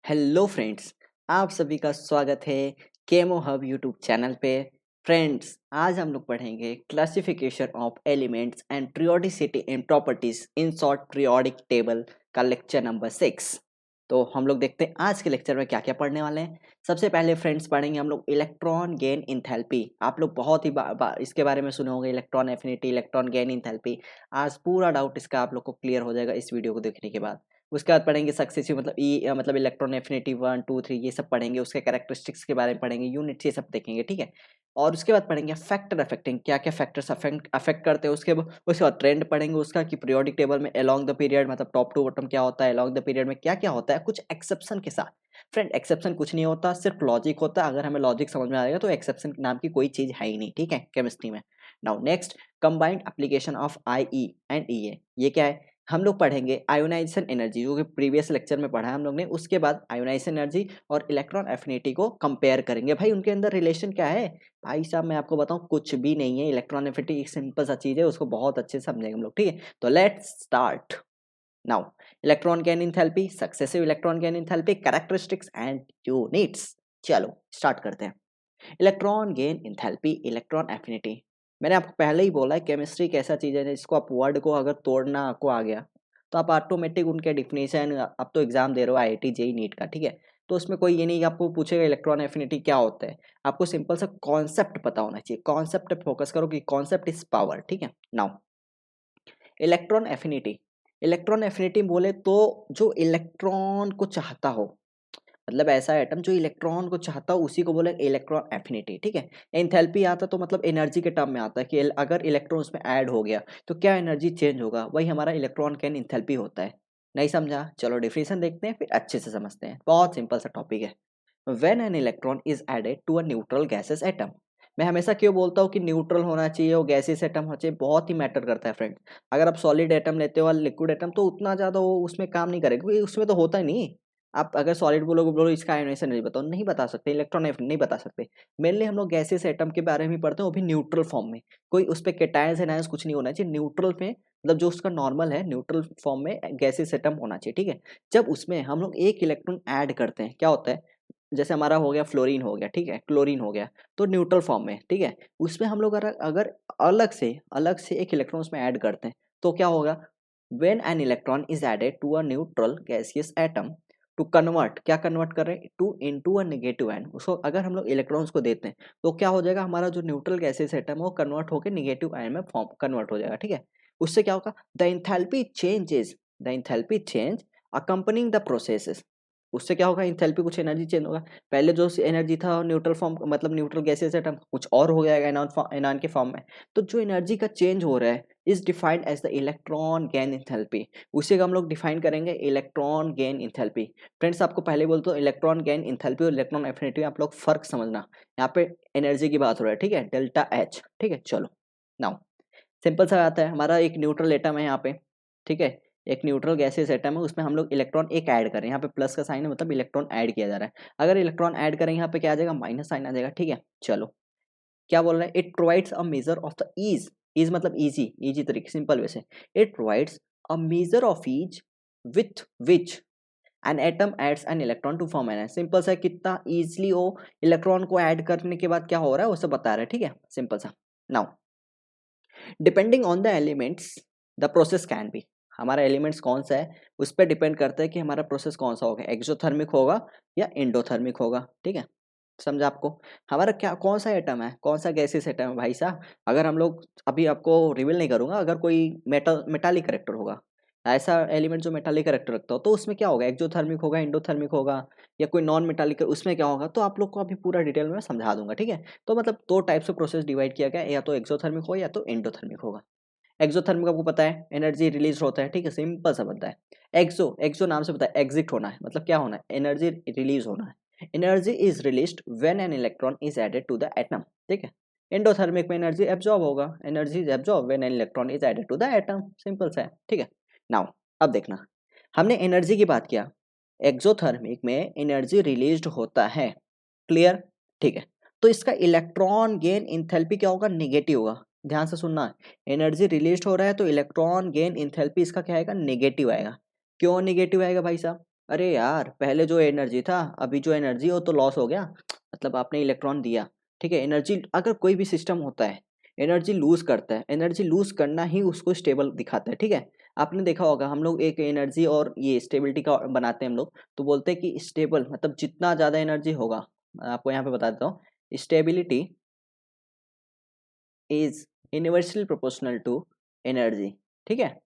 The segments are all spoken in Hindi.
हेलो फ्रेंड्स, आप सभी का स्वागत है केमो हब यूट्यूब चैनल पे। फ्रेंड्स, आज हम लोग पढ़ेंगे classification of elements and periodicity and properties in short periodic table का लेक्चर नंबर 6। तो हम लोग देखते हैं आज के लेक्चर में क्या क्या पढ़ने वाले हैं। सबसे पहले फ्रेंड्स पढ़ेंगे हम लोग इलेक्ट्रॉन गेन इंथैल्पी। आप लोग बहुत ही इसके बारे में सुने होंगे, electron affinity, electron gain enthalpy. आज पूरा डाउट इसका आप लोग को क्लियर हो जाएगा इस वीडियो को देखने के बाद। उसके बाद पढ़ेंगे सक्सेसिव मतलब मतलब इलेक्ट्रॉन एफिनिटी 1 2 3 ये सब पढ़ेंगे, उसके कैरेक्टरिस्टिक्स के बारे में पढ़ेंगे, यूनिट्स ये सब देखेंगे, ठीक है। और उसके बाद पढ़ेंगे फैक्टर अफेक्टिंग, क्या क्या फैक्टर्स अफेक्ट करते हैं। उसके बाद ट्रेंड पढ़ेंगे उसका कि पीरियोडिक टेबल में अलोंग द पीरियड मतलब टॉप टू बॉटम क्या होता है, अलोंग द पीरियड में क्या क्या होता है, कुछ एक्सेप्शन के साथ। फ्रेंड, एक्सेप्शन कुछ नहीं होता, सिर्फ लॉजिक होता है। अगर हमें लॉजिक समझ में आएगा तो एक्सेप्शन नाम की कोई चीज है ही नहीं, ठीक है, केमिस्ट्री में। Now next, combined application of I E and E A. ये क्या है? हम लोग पढ़ेंगे आयोनाइजेशन एनर्जी, जो कि प्रीवियस लेक्चर में पढ़ा है हम लोग ने। उसके बाद आयोनाइजेशन एनर्जी और इलेक्ट्रॉन एफिनिटी को कंपेयर करेंगे। भाई उनके अंदर रिलेशन क्या है? भाई साहब मैं आपको बताऊं, कुछ भी नहीं है। इलेक्ट्रॉन एफिनिटी एक सिंपल सा चीज है, उसको बहुत अच्छे से समझेंगे हम लोग, ठीक है। तो let's start now. Electron gain enthalpy, successive electron gain enthalpy, characteristics and units. चलो स्टार्ट करते हैं। Electron gain enthalpy, electron affinity. मैंने आपको पहले ही बोला है केमिस्ट्री एक ऐसा चीज है जिसको आप वर्ड को अगर तोड़ना आपको आ गया तो आप ऑटोमेटिक उनके डिफिनेशन, आप तो एग्जाम दे रहे हो आईआईटी जेई नीट का, ठीक है। तो उसमें कोई ये नहीं कि आपको पूछेगा इलेक्ट्रॉन एफिनिटी क्या होता है। आपको सिंपल सा कॉन्सेप्ट पता होना चाहिए, कॉन्सेप्ट पे फोकस करो कि कॉन्सेप्ट इज पावर, ठीक है। Now electron affinity, electron affinity बोले तो जो इलेक्ट्रॉन को चाहता हो, मतलब ऐसा एटम जो इलेक्ट्रॉन को चाहता हो उसी को बोले इलेक्ट्रॉन एफिनिटी, ठीक है। एंथैल्पी आता तो मतलब एनर्जी के टर्म में आता है कि अगर इलेक्ट्रॉन उसमें ऐड हो गया तो क्या एनर्जी चेंज होगा, वही हमारा इलेक्ट्रॉन कैन एंथैल्पी होता है। नहीं समझा? चलो डिफिनेशन देखते हैं फिर अच्छे से समझते हैं। बहुत सिंपल सा टॉपिक है। When an electron is added to a neutral gases atom. मैं हमेशा क्यों बोलता हूँ कि न्यूट्रल होना चाहिए और गैसेस एटम होना चाहिए, बहुत ही मैटर करता है फ्रेंड। अगर आप सॉलिड एटम लेते हो और लिक्विड एटम तो उतना ज़्यादा वो उसमें काम नहीं करेगा, क्योंकि उसमें तो होता ही नहीं। आप अगर सॉलिड बोलोगे, बोलो इसका आयोनाइजेशन नहीं बताओ, नहीं बता सकते, इलेक्ट्रॉन नहीं बता सकते। मेनली हम लोग गैसेस एटम के बारे में पढ़ते हैं, वो भी न्यूट्रल फॉर्म में। कोई उस पर केटायंस एनायंस कुछ नहीं होना चाहिए, न्यूट्रल में मतलब जो उसका नॉर्मल है न्यूट्रल फॉर्म में गैसेस एटम होना चाहिए, ठीक है। जब उसमें हम लोग एक इलेक्ट्रॉन ऐड करते हैं क्या होता है? जैसे हमारा हो गया फ्लोरीन हो गया, ठीक है, क्लोरीन हो गया, तो न्यूट्रल फॉर्म में, ठीक है। उसमें हम लोग अगर अगर अलग से एक इलेक्ट्रॉन उसमें ऐड करते हैं तो क्या होगा? When an electron is added to a neutral gaseous atom to convert, क्या कन्वर्ट कर रहे हैं? To into a negative ion. उसको अगर हम लोग इलेक्ट्रॉन्स को देते हैं तो क्या हो जाएगा? हमारा जो न्यूट्रल गैसियस एटम है वो कन्वर्ट होकर नेगेटिव आयन में फॉर्म कन्वर्ट हो जाएगा, ठीक है। उससे क्या होगा? The enthalpy change accompanying the processes. उससे क्या होगा? एंथैल्पी कुछ एनर्जी चेंज होगा। पहले जो एनर्जी था न्यूट्रल फॉर्म मतलब न्यूट्रल गैसेस एटम कुछ और हो जाएगा एनॉन के फॉर्म में। तो जो एनर्जी का चेंज हो रहा है is defined as the electron gain enthalpy. उसी को हम लोग डिफाइन करेंगे इलेक्ट्रॉन गेन एंथैल्पी। फ्रेंड्स, आपको पहले बोलते हो इलेक्ट्रॉन गेन एंथैल्पी और इलेक्ट्रॉन एफिनिटी, आप लोग फर्क समझना। यहाँ पे एनर्जी की बात हो रहा है, ठीक है, डेल्टा एच, ठीक है। चलो नाउ सिंपल सा आता है, हमारा एक न्यूट्रल एटम है यहाँ पे, ठीक है। एक न्यूट्रल गैसियस एटम है, उसमें हम लोग इलेक्ट्रॉन एक ऐड करें, यहाँ पे प्लस का साइन है मतलब इलेक्ट्रॉन ऐड किया जा रहा है। अगर इलेक्ट्रॉन ऐड करें यहाँ पे क्या आ जाएगा? माइनस साइन आ जाएगा, ठीक है। चलो क्या बोल रहे हैं? It provides a measure of the ease मतलब इजी, इजी तरीके सिंपल वे से। It provides a measure of ease with which an atom adds an electron to form an. Simple सा, कितना इजिली वो इलेक्ट्रॉन को ऐड करने के बाद क्या हो रहा है वो सब बता रहा है, ठीक है, सिंपल सा। Now depending on the elements the process can be. हमारा एलिमेंट्स कौन सा है उस पर डिपेंड करता है कि हमारा प्रोसेस कौन सा होगा, एक्सोथर्मिक होगा या एंडोथर्मिक होगा, ठीक है। समझा आपको? हमारा क्या कौन सा एटम है, कौन सा गैसेस एटम है भाई साहब? अगर हम लोग अभी आपको रिवील नहीं करूंगा, अगर कोई मेटालिक करेक्टर होगा, ऐसा एलिमेंट जो मेटालिक करेक्टर रखता हो तो उसमें क्या होगा? एक्सोथर्मिक होगा, एंडोथर्मिक होगा, या कोई नॉन मेटालिक उसमें क्या होगा? तो आप लोग को अभी पूरा डिटेल में समझा दूंगा, ठीक है। तो मतलब दो टाइप से प्रोसेस डिवाइड किया गया, या तो एक्सोथर्मिक होगा या तो एंडोथर्मिक होगा। एक्सोथर्मिक आपको पता है एनर्जी रिलीज होता है, ठीक है, सिंपल सा बनता है। एक्सो एक्सो नाम से पता है, एग्जिट होना है मतलब क्या होना है? एनर्जी रिलीज होना है। Energy is released when an electron is added to the atom, ठीक है। एंडोथर्मिक में एनर्जी एब्जॉर्ब होगा, energy is absorb when an electron is added to the atom, simple सा है, ठीक है। नाउ अब देखना, हमने एनर्जी की बात किया, एक्सोथर्मिक में एनर्जी रिलीज्ड होता है, क्लियर, ठीक है। तो इसका इलेक्ट्रॉन गेन इंथैल्पी क्या होगा? नेगेटिव होगा। ध्यान से सुनना है, एनर्जी रिलीज हो रहा है तो इलेक्ट्रॉन गेन इंथैल्पी इसका क्या आएगा? नेगेटिव आएगा। क्यों नेगेटिव आएगा भाई साहब? अरे यार, पहले जो एनर्जी था, अभी जो एनर्जी है वो तो लॉस हो गया। मतलब आपने इलेक्ट्रॉन दिया, ठीक है। एनर्जी, अगर कोई भी सिस्टम होता है एनर्जी लूज करता है, एनर्जी लूज करना ही उसको स्टेबल दिखाता है, ठीक है। आपने देखा होगा हम लोग एक एनर्जी और ये स्टेबिलिटी का बनाते हैं हम लोग, तो बोलते हैं कि स्टेबल मतलब जितना ज़्यादा एनर्जी होगा, मैं आपको यहाँ पे बता देता हूँ, stability is inversely proportional to energy, ठीक है।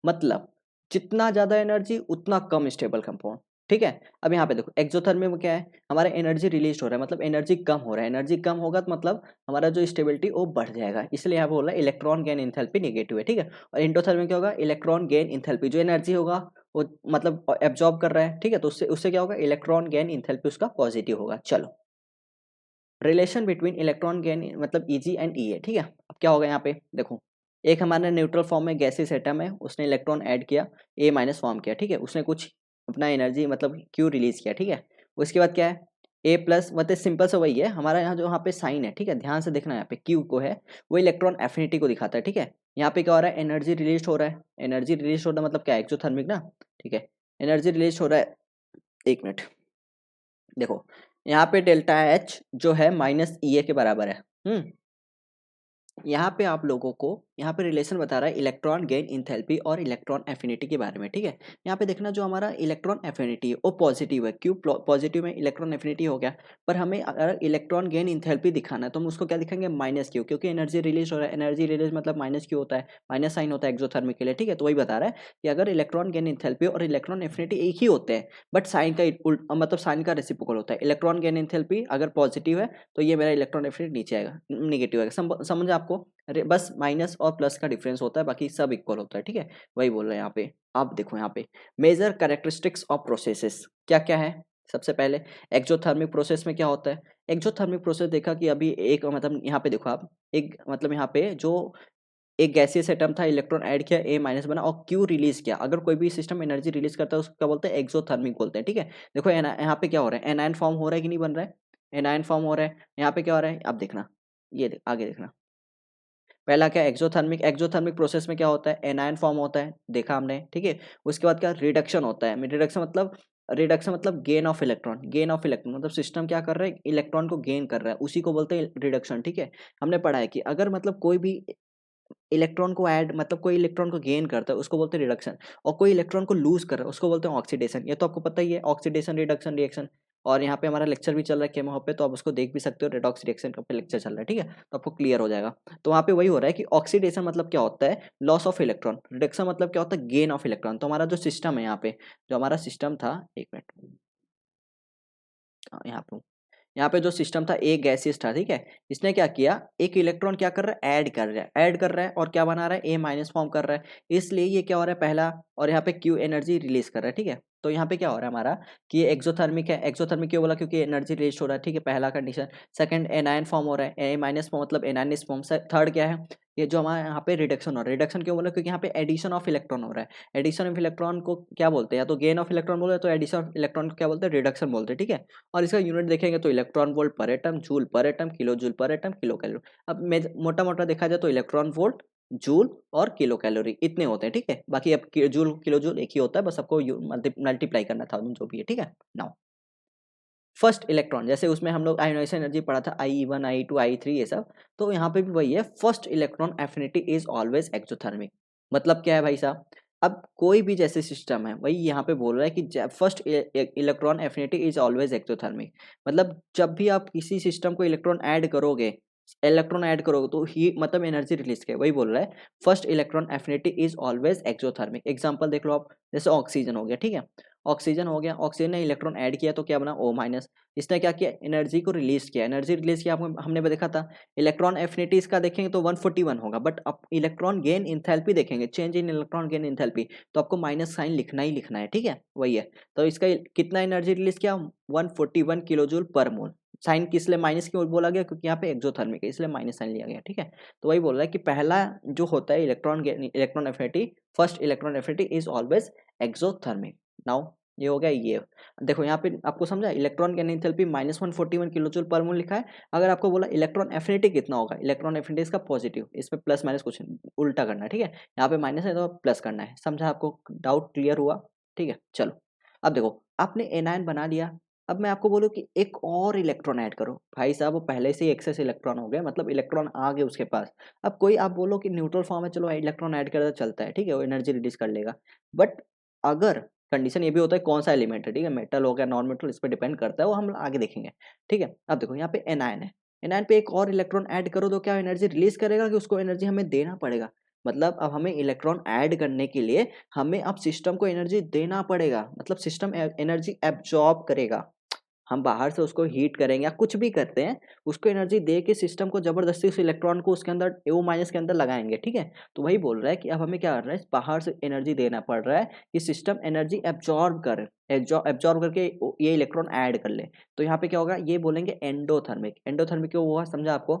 मतलब जितना ज़्यादा एनर्जी उतना कम स्टेबल कंपाउंड, ठीक है। अब यहाँ पे देखो एक्सोथर्मी में क्या है, हमारा एनर्जी रिलीज हो रहा है, मतलब एनर्जी कम हो रहा है। एनर्जी कम होगा तो मतलब हमारा जो स्टेबिलिटी वो बढ़ जाएगा, इसलिए यहाँ पे बोला इलेक्ट्रॉन गेन इंथैल्पी नेगेटिव है, ठीक है। और एंडोथर्मी में क्या होगा, इलेक्ट्रॉन गेन इंथैल्पी, जो एनर्जी होगा वो मतलब एब्जॉर्ब कर रहा है, ठीक है। तो उससे उससे क्या होगा, इलेक्ट्रॉन गेन इंथैल्पी उसका पॉजिटिव होगा। चलो, रिलेशन बिटवीन इलेक्ट्रॉन गेन मतलब Eg एंड E है, ठीक है। अब क्या होगा यहाँ पे देखो, एक हमारे न्यूट्रल फॉर्म में गैसेस एटम है, उसने इलेक्ट्रॉन ऐड किया, A माइनस फॉर्म किया, ठीक है। उसने कुछ अपना एनर्जी मतलब Q रिलीज किया, ठीक है। उसके बाद क्या है, A प्लस, मतलब सिंपल से वही है हमारा यहाँ जो यहाँ पे साइन है, ठीक है। ध्यान से देखना, यहाँ पे Q को है वो इलेक्ट्रॉन एफिनिटी को दिखाता है, ठीक है। यहाँ पे क्या हो रहा है, एनर्जी रिलीज हो रहा है। एनर्जी रिलीज हो रहा है मतलब क्या है, एक्सोथर्मिक ना, ठीक है। एनर्जी रिलीज हो रहा है, एक मिनट देखो, यहाँ पे डेल्टा एच जो है माइनस ई ए के बराबर है। यहाँ पे आप लोगों को यहाँ पे रिलेशन बता रहा है इलेक्ट्रॉन गेन इंथैल्पी और इलेक्ट्रॉन एफिनिटी के बारे में, ठीक है। यहाँ पे देखना, जो हमारा इलेक्ट्रॉन एफिनिटी है वो पॉजिटिव है, क्यों पॉजिटिव में इलेक्ट्रॉन एफिनिटी हो गया। पर हमें अगर इलेक्ट्रॉन गेन इंथैल्पी दिखाना है तो हम उसको क्या दिखाएंगे, माइनस क्यू, क्योंकि एनर्जी रिलीज हो रहा है। एनर्जी रिलीज मतलब माइनस क्यू होता है, माइनस साइन होता है एक्सोथर्मिक के लिए, ठीक है। तो वही बता रहा है कि अगर इलेक्ट्रॉन गेन इंथैल्पी और इलेक्ट्रॉन एफिनिटी एक ही होते हैं, बट साइन का मतलब साइन का रेसिप्रोकल होता है। इलेक्ट्रॉन गेन इंथैल्पी अगर पॉजिटिव है तो ये मेरा इलेक्ट्रॉन एफिनिटी नीचे आएगा, निगेटिव आएगा। समझ आपको, अरे बस माइनस और प्लस का डिफरेंस होता है, बाकी सब इक्वल होता है, ठीक है। वही बोल रहे हैं यहाँ पे। आप देखो यहाँ पे मेजर कैरेक्टरिस्टिक्स ऑफ प्रोसेसेस क्या क्या है। सबसे पहले एक्सोथर्मिक प्रोसेस में क्या होता है, एक्सोथर्मिक प्रोसेस देखा कि अभी एक मतलब यहाँ पे देखो आप, एक मतलब यहाँ पे जो एक गैसियस एटम था, इलेक्ट्रॉन ऐड किया, ए माइनस बना और क्यू रिलीज किया। अगर कोई भी सिस्टम एनर्जी रिलीज करता है उसको क्या बोलते हैं, एक्सोथर्मिक बोलते हैं, ठीक है। देखो यहाँ पे क्या हो रहा है, एनायन फॉर्म हो रहा है कि नहीं बन रहा है, एनायन फॉर्म हो रहा है। यहाँ पे क्या हो रहा है, आप देखना, आगे देखना। पहला क्या, एक्सोथर्मिक, एक्सोथर्मिक प्रोसेस में क्या होता है, एनायन फॉर्म होता है, देखा हमने, ठीक है। उसके बाद क्या, रिडक्शन होता है। रिडक्शन मतलब gain of electron, gain of electron मतलब सिस्टम क्या कर रहा है, इलेक्ट्रॉन को गेन कर रहा है, उसी को बोलते हैं रिडक्शन, ठीक है। हमने पढ़ा है कि अगर मतलब कोई भी इलेक्ट्रॉन को ऐड मतलब कोई इलेक्ट्रॉन को गेन करता है उसको बोलते हैं रिडक्शन, और कोई इलेक्ट्रॉन को लूज कर रहा है उसको बोलते हैं ऑक्सीडेशन। ये तो आपको पता ही है, ऑक्सीडेशन रिडक्शन रिएक्शन। और यहाँ पे हमारा लेक्चर भी चल रहा है केमो हब पे, तो आप उसको देख भी सकते हो, रेडॉक्स रिएक्शन का पे लेक्चर चल रहा है, ठीक है। तो आपको क्लियर हो जाएगा। तो वहाँ पे वही हो रहा है कि ऑक्सीडेशन मतलब क्या होता है, लॉस ऑफ इलेक्ट्रॉन। रिडक्शन मतलब क्या होता है, गेन ऑफ इलेक्ट्रॉन। तो हमारा जो सिस्टम है यहाँ पे, जो हमारा सिस्टम था, एक मिनट, यहाँ पे यहाँ पे जो सिस्टम था एक गैसियस था, ठीक है। इसने क्या किया, एक इलेक्ट्रॉन क्या कर रहा है, ऐड कर रहा है और क्या बना रहा है, ए माइनस फॉर्म कर रहा है। इसलिए ये क्या हो रहा है, पहला, और यहाँ पे क्यू एनर्जी रिलीज कर रहा है, ठीक है। तो यहाँ पे क्या हो रहा है हमारा कि ये एक्सोथर्मिक है। एक्सोथर्मिक क्यों बोला, क्योंकि एनर्जी रिलीज हो रहा है, ठीक है, पहला कंडीशन। सेकंड, एनायन फॉर्म हो रहा है, ए माइनस फॉर्म मतलब एनायनिस फॉर्म। थर्ड क्या है, ये जो हमारे यहाँ पे रिडक्शन हो रहा है। रिडक्शन क्यों बोला, क्योंकि यहाँ पे एडिशन ऑफ इलेक्ट्रॉन हो रहा है। एडिशन ऑफ इलेक्ट्रॉन को क्या बोलते हैं, या तो गेन ऑफ इलेक्ट्रॉन बोलते हैं, तो एडिशन ऑफ इलेक्ट्रॉन को क्या बोलते हैं, रिडक्शन बोलते हैं, ठीक है। और इसका यूनिट देखेंगे तो इलेक्ट्रॉन वोल्ट पर एटम, जूल पर एटम, किलो जूल पर एटम, किलो कैलोरी। अब मोटा मोटा देखा जाए तो इलेक्ट्रॉन वोल्ट, जूल और किलो कैलोरी इतने होते हैं, ठीक है। बाकी अब जूल किलो जूल एक ही होता है, बस आपको मल्टीप्लाई करना था जो भी है, ठीक है। नाउ फर्स्ट इलेक्ट्रॉन, जैसे उसमें हम लोग आयोनाइजेशन एनर्जी पढ़ा था, IE1 IE2 IE3 ये सब, तो यहाँ पे भी वही है, first electron affinity is always exothermic. मतलब क्या है भाई साहब, अब कोई भी जैसे सिस्टम है, वही यहाँ पे बोल रहा है कि first electron affinity is always exothermic. मतलब जब भी आप किसी सिस्टम को इलेक्ट्रॉन ऐड करोगे तो ही मतलब एनर्जी रिलीज के, वही बोल रहा है first electron affinity is always exothermic. Example देख लो आप, जैसे ऑक्सीजन हो गया, ठीक है। ऑक्सीजन हो गया, ऑक्सीजन ने इलेक्ट्रॉन ऐड किया तो क्या बना, O माइनस। इसने क्या किया, एनर्जी को रिलीज किया। एनर्जी रिलीज किया, आपको हमने देखा था इलेक्ट्रॉन एफिनिटी इसका देखेंगे तो 141 होगा, बट अब इलेक्ट्रॉन गेन इंथैल्पी देखेंगे, change in electron gain enthalpy, तो आपको माइनस साइन लिखना ही लिखना है, ठीक है, वही है। तो इसका कितना एनर्जी रिलीज किया, 141 किलो जूल पर मोल। साइन किस लिए माइनस क्यों बोला गया, क्योंकि यहाँ पे एक्सोथर्मिक है, इसलिए माइनस साइन लिया गया, ठीक है। तो वही बोल रहा है कि पहला जो होता है electron affinity, first electron affinity is always exothermic. Now ये हो गया ये। देखो यहाँ पे आपको समझा, electron gain enthalpy -141 kilojoule per mole लिखा है। अगर आपको बोला इलेक्ट्रॉन एफिनिटी कितना होगा, इलेक्ट्रॉन एफिनिटी इसका पॉजिटिव, इसमें प्लस माइनस कुछ उल्टा करना है, ठीक है। यहाँ पे माइनस है तो प्लस करना है। समझा, आपको डाउट क्लियर हुआ। ठीक है, चलो अब देखो आपने एनायन बना लिया। अब मैं आपको बोलूँ कि एक और इलेक्ट्रॉन ऐड करो, भाई साहब वो पहले से ही एक्सेस इलेक्ट्रॉन हो गए, मतलब इलेक्ट्रॉन आ गए उसके पास। अब कोई आप बोलो कि न्यूट्रल फॉर्म है, चलो इलेक्ट्रॉन ऐड कर दो चलता है, ठीक है, वो एनर्जी रिलीज कर लेगा। बट अगर कंडीशन ये भी होता है कौन सा एलिमेंट है, ठीक है, मेटल हो गया नॉन मेटल, इस पर डिपेंड करता है, वो हम आगे देखेंगे। ठीक है, अब देखो यहाँ पे एनायन है, एनायन पे एक और इलेक्ट्रॉन ऐड करो तो क्या एनर्जी रिलीज करेगा कि उसको एनर्जी हमें देना पड़ेगा? मतलब अब हमें इलेक्ट्रॉन ऐड करने के लिए हमें अब सिस्टम को एनर्जी देना पड़ेगा, मतलब सिस्टम एनर्जी एब्जॉर्ब करेगा। हम बाहर से उसको हीट करेंगे या कुछ भी करते हैं, उसको एनर्जी दे के सिस्टम को जबरदस्ती उस इलेक्ट्रॉन को उसके अंदर ओ माइनस के अंदर लगाएंगे, ठीक है। तो वही बोल रहा है कि अब हमें क्या करना है, बाहर से एनर्जी देना पड़ रहा है कि सिस्टम एनर्जी एब्जॉर्ब करे, एब्जॉर्ब करके ये इलेक्ट्रॉन ऐड कर ले। तो यहाँ पे क्या होगा, ये बोलेंगे एंडोथर्मिक। एंडोथर्मिक क्यों हुआ समझा आपको?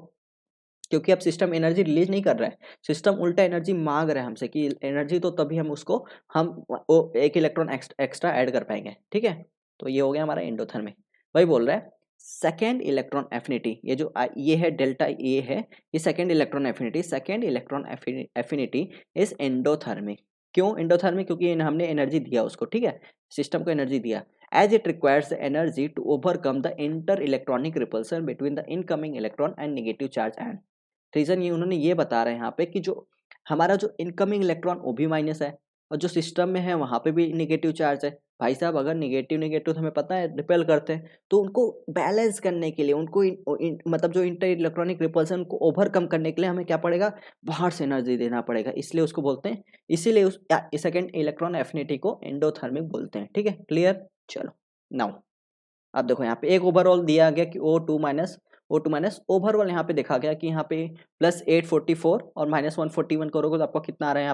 क्योंकि अब सिस्टम एनर्जी रिलीज नहीं कर रहा है, सिस्टम उल्टा एनर्जी मांग रहा है हमसे कि एनर्जी तो तभी हम उसको हम वो एक इलेक्ट्रॉन एक्स्ट्रा ऐड कर पाएंगे, ठीक है। तो ये हो गया हमारा एंडोथर्मिक। वही बोल रहा है सेकेंड इलेक्ट्रॉन एफिनिटी, ये जो ये है डेल्टा ए है, ये second electron affinity, second electron affinity is endothermic. क्यों एंडोथर्मिक? क्योंकि हमने एनर्जी दिया उसको, ठीक है, सिस्टम को एनर्जी दिया। As it requires energy to overcome the inter electronic repulsion between the incoming electron and negative charge end. Reason ये उन्होंने ये बता रहे हैं यहाँ पे कि जो हमारा जो इनकमिंग इलेक्ट्रॉन वो भी माइनस है और जो सिस्टम में है वहाँ पे भी नेगेटिव चार्ज है। भाई साहब अगर नेगेटिव नेगेटिव तो हमें पता है रिपेल करते हैं, तो उनको बैलेंस करने के लिए उनको मतलब जो इंटर इलेक्ट्रॉनिक रिपल्सन को ओवरकम करने के लिए हमें क्या पड़ेगा, बाहर से एनर्जी देना पड़ेगा, इसलिए उसको बोलते हैं, इसीलिए उस सेकेंड इलेक्ट्रॉन एफिनिटी को एंडोथर्मिक बोलते हैं। ठीक है, क्लियर? चलो नाउ अब देखो यहाँ पे एक ओवरऑल दिया गया कि O2 माइनस ओवरऑल यहाँ पे देखा गया कि यहाँ पे +844 और -141 करोगे तो आपको कितना आ रहा है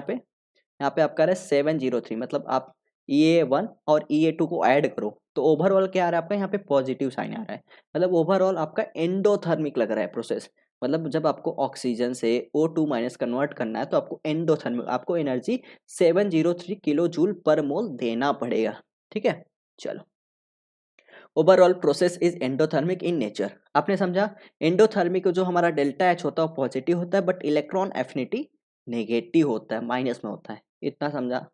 यहाँ पे आपका आ रहा है 703। मतलब आप EA1 और EA2 को ऐड करो तो ओवरऑल क्या आ रहा है आपका, यहाँ पे पॉजिटिव साइन आ रहा है। मतलब ओवरऑल आपका एंडोथर्मिक लग रहा है प्रोसेस। मतलब जब आपको ऑक्सीजन से O2 माइनस कन्वर्ट करना है तो आपको एंडोथर्मिक, आपको एनर्जी 703 किलो जूल पर मोल देना पड़ेगा। ठीक है, चलो overall process is endothermic in nature. आपने समझा? एंडोथर्मिक जो हमारा डेल्टा एच होता है वो पॉजिटिव होता है, बट इलेक्ट्रॉन एफिनिटी नेगेटिव होता है, माइनस में होता है। इतना समझा?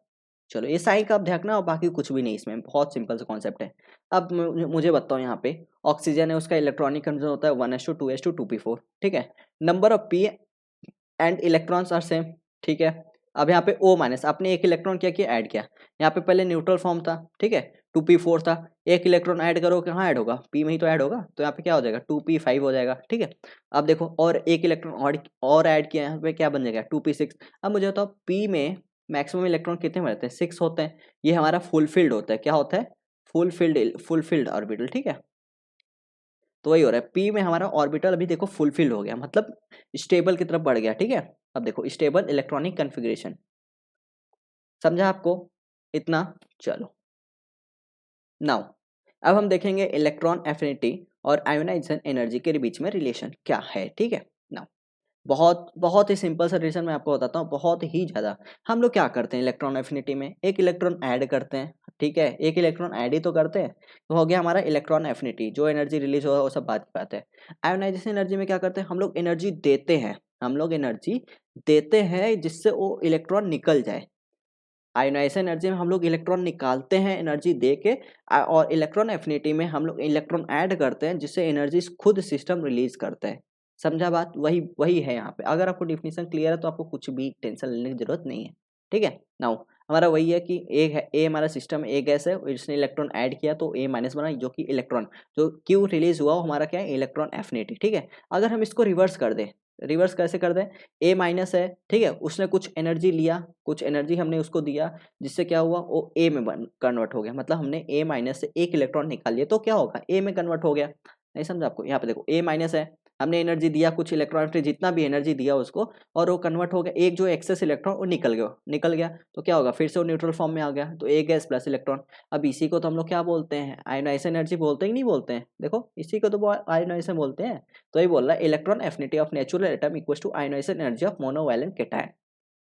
चलो ये साइन का आप देखना और बाकी कुछ भी नहीं, इसमें बहुत सिंपल सा कॉन्सेप्ट है। अब मुझे बताओ यहाँ पे ऑक्सीजन है, उसका इलेक्ट्रॉनिक कंजन होता है 1s2 2s2 2p4, ठीक है। Number of P and electrons are same, ठीक है। अब यहाँ पे O माइनस आपने एक इलेक्ट्रॉन क्या किया, ऐड किया। यहाँ पे पहले न्यूट्रल फॉर्म था, ठीक है, 2p4 था, एक इलेक्ट्रॉन ऐड करो कहाँ ऐड होगा, P में ही तो ऐड होगा, तो यहाँ पे क्या हो जाएगा 2p5 हो जाएगा, ठीक है। अब देखो और एक इलेक्ट्रॉन और ऐड किया, यहाँ पे क्या बन जाएगा 2p6। अब मुझे बताओ P में मैक्सिमम इलेक्ट्रॉन कितने रहते हैं, 6 होते हैं। ये हमारा फुलफिल्ड होता है, क्या होता है, फुलफिल्ड ऑर्बिटल, ठीक है। तो वही हो रहा है, पी में हमारा ऑर्बिटल अभी देखो फुलफिल हो गया, मतलब स्टेबल की तरफ बढ़ गया, ठीक है। अब देखो स्टेबल इलेक्ट्रॉनिक कन्फिग्रेशन, समझा आपको इतना? चलो नाउ अब हम देखेंगे इलेक्ट्रॉन एफिनिटी और आयोनाइजेशन एनर्जी के बीच में रिलेशन क्या है, ठीक है। नाउ बहुत बहुत ही सिंपल सा रिलेशन मैं आपको बताता हूँ, बहुत ही ज़्यादा। हम लोग क्या करते हैं इलेक्ट्रॉन एफिनिटी में, एक इलेक्ट्रॉन ऐड करते हैं, ठीक है, एक इलेक्ट्रॉन ऐड ही तो करते हैं, तो हो गया हमारा इलेक्ट्रॉन एफिनिटी। जो एनर्जी रिलीज होगा वो सब बात की बात है। आयोनाइजेशन एनर्जी में क्या करते हैं, हम लोग एनर्जी देते हैं, हम लोग एनर्जी देते हैं जिससे वो इलेक्ट्रॉन निकल जाए। आयोनाइजेशन एनर्जी में हम लोग इलेक्ट्रॉन निकालते हैं एनर्जी दे के, और इलेक्ट्रॉन एफिनिटी में हम लोग इलेक्ट्रॉन ऐड करते हैं जिससे एनर्जी खुद सिस्टम रिलीज करता है। समझा बात? वही वही है यहाँ पे। अगर आपको डिफिनीशन क्लियर है तो आपको कुछ भी टेंशन लेने की जरूरत नहीं है, ठीक है। नाउ हमारा वही है कि ए है, ए हमारा सिस्टम ए गैस है, इसने इलेक्ट्रॉन ऐड किया तो ए माइनस बना, जो कि इलेक्ट्रॉन जो क्यू रिलीज हुआ वो हमारा क्या है, इलेक्ट्रॉन एफिनिटी, ठीक है। अगर हम इसको रिवर्स कर दें, रिवर्स कैसे कर दें, ए माइनस है, ठीक है, उसने कुछ एनर्जी लिया, कुछ एनर्जी हमने उसको दिया, जिससे क्या हुआ वो ए में कन्वर्ट हो गया। मतलब हमने ए माइनस से एक इलेक्ट्रॉन निकाल लिया तो क्या होगा, ए में कन्वर्ट हो गया। नहीं समझा आपको? यहाँ पे देखो ए माइनस है, हमने एनर्जी दिया कुछ इलेक्ट्रॉन, जितना भी एनर्जी दिया उसको, और वो कन्वर्ट हो गया, एक जो एक्सेस इलेक्ट्रॉन वो निकल गया तो क्या होगा, फिर से वो न्यूट्रल फॉर्म में आ गया, तो ए गैस प्लस इलेक्ट्रॉन। अब इसी को तो हम लोग क्या बोलते हैं, आयोनाइजेशन एनर्जी बोलते हैं कि नहीं बोलते हैं? देखो इसी को तो आयोनाइजेशन बोलते हैं। तो ये बोल रहा है electron affinity of natural atom equal to ionisation energy of monovalent cation.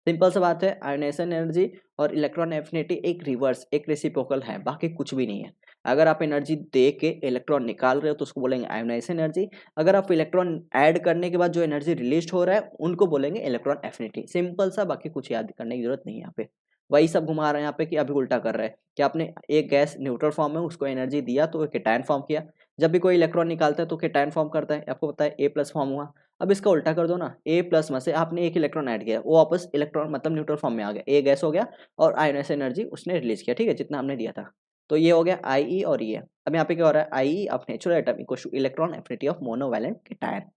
Simple सा बात है, आयोनाइजेशन एनर्जी और इलेक्ट्रॉन एफिनिटी एक रिवर्स, एक रेसिप्रोकल है, बाकी कुछ भी नहीं है। अगर आप एनर्जी दे के इलेक्ट्रॉन निकाल रहे हो तो उसको बोलेंगे आयोनाइजेशन एनर्जी। अगर आप इलेक्ट्रॉन ऐड करने के बाद जो एनर्जी रिलीज हो रहा है उनको बोलेंगे इलेक्ट्रॉन एफिनिटी। सिंपल सा, बाकी कुछ याद करने की जरूरत नहीं है यहाँ पे। वही सब घुमा रहे हैं यहाँ पे कि अभी उल्टा कर रहे हैं कि आपने एक गैस न्यूट्रल फॉर्म में उसको एनर्जी दिया तो केटायन फॉर्म किया, जब भी कोई इलेक्ट्रॉन निकालता है तो केटायन फॉर्म करता है, आपको पता है ए प्लस फॉर्म हुआ। अब इसका उल्टा कर दो ना, ए प्लस में से आपने एक इलेक्ट्रॉन ऐड किया, वो वापस इलेक्ट्रॉन मतलब न्यूट्रल फॉर्म में आ गया, ए गैस हो गया और आयोनाइज एनर्जी उसने रिलीज किया, ठीक है, जितना हमने दिया था। तो ये हो गया आई ई और ये। अब यहाँ पे क्या हो रहा है, I E of natural atom equal to electron affinity of monovalent cation.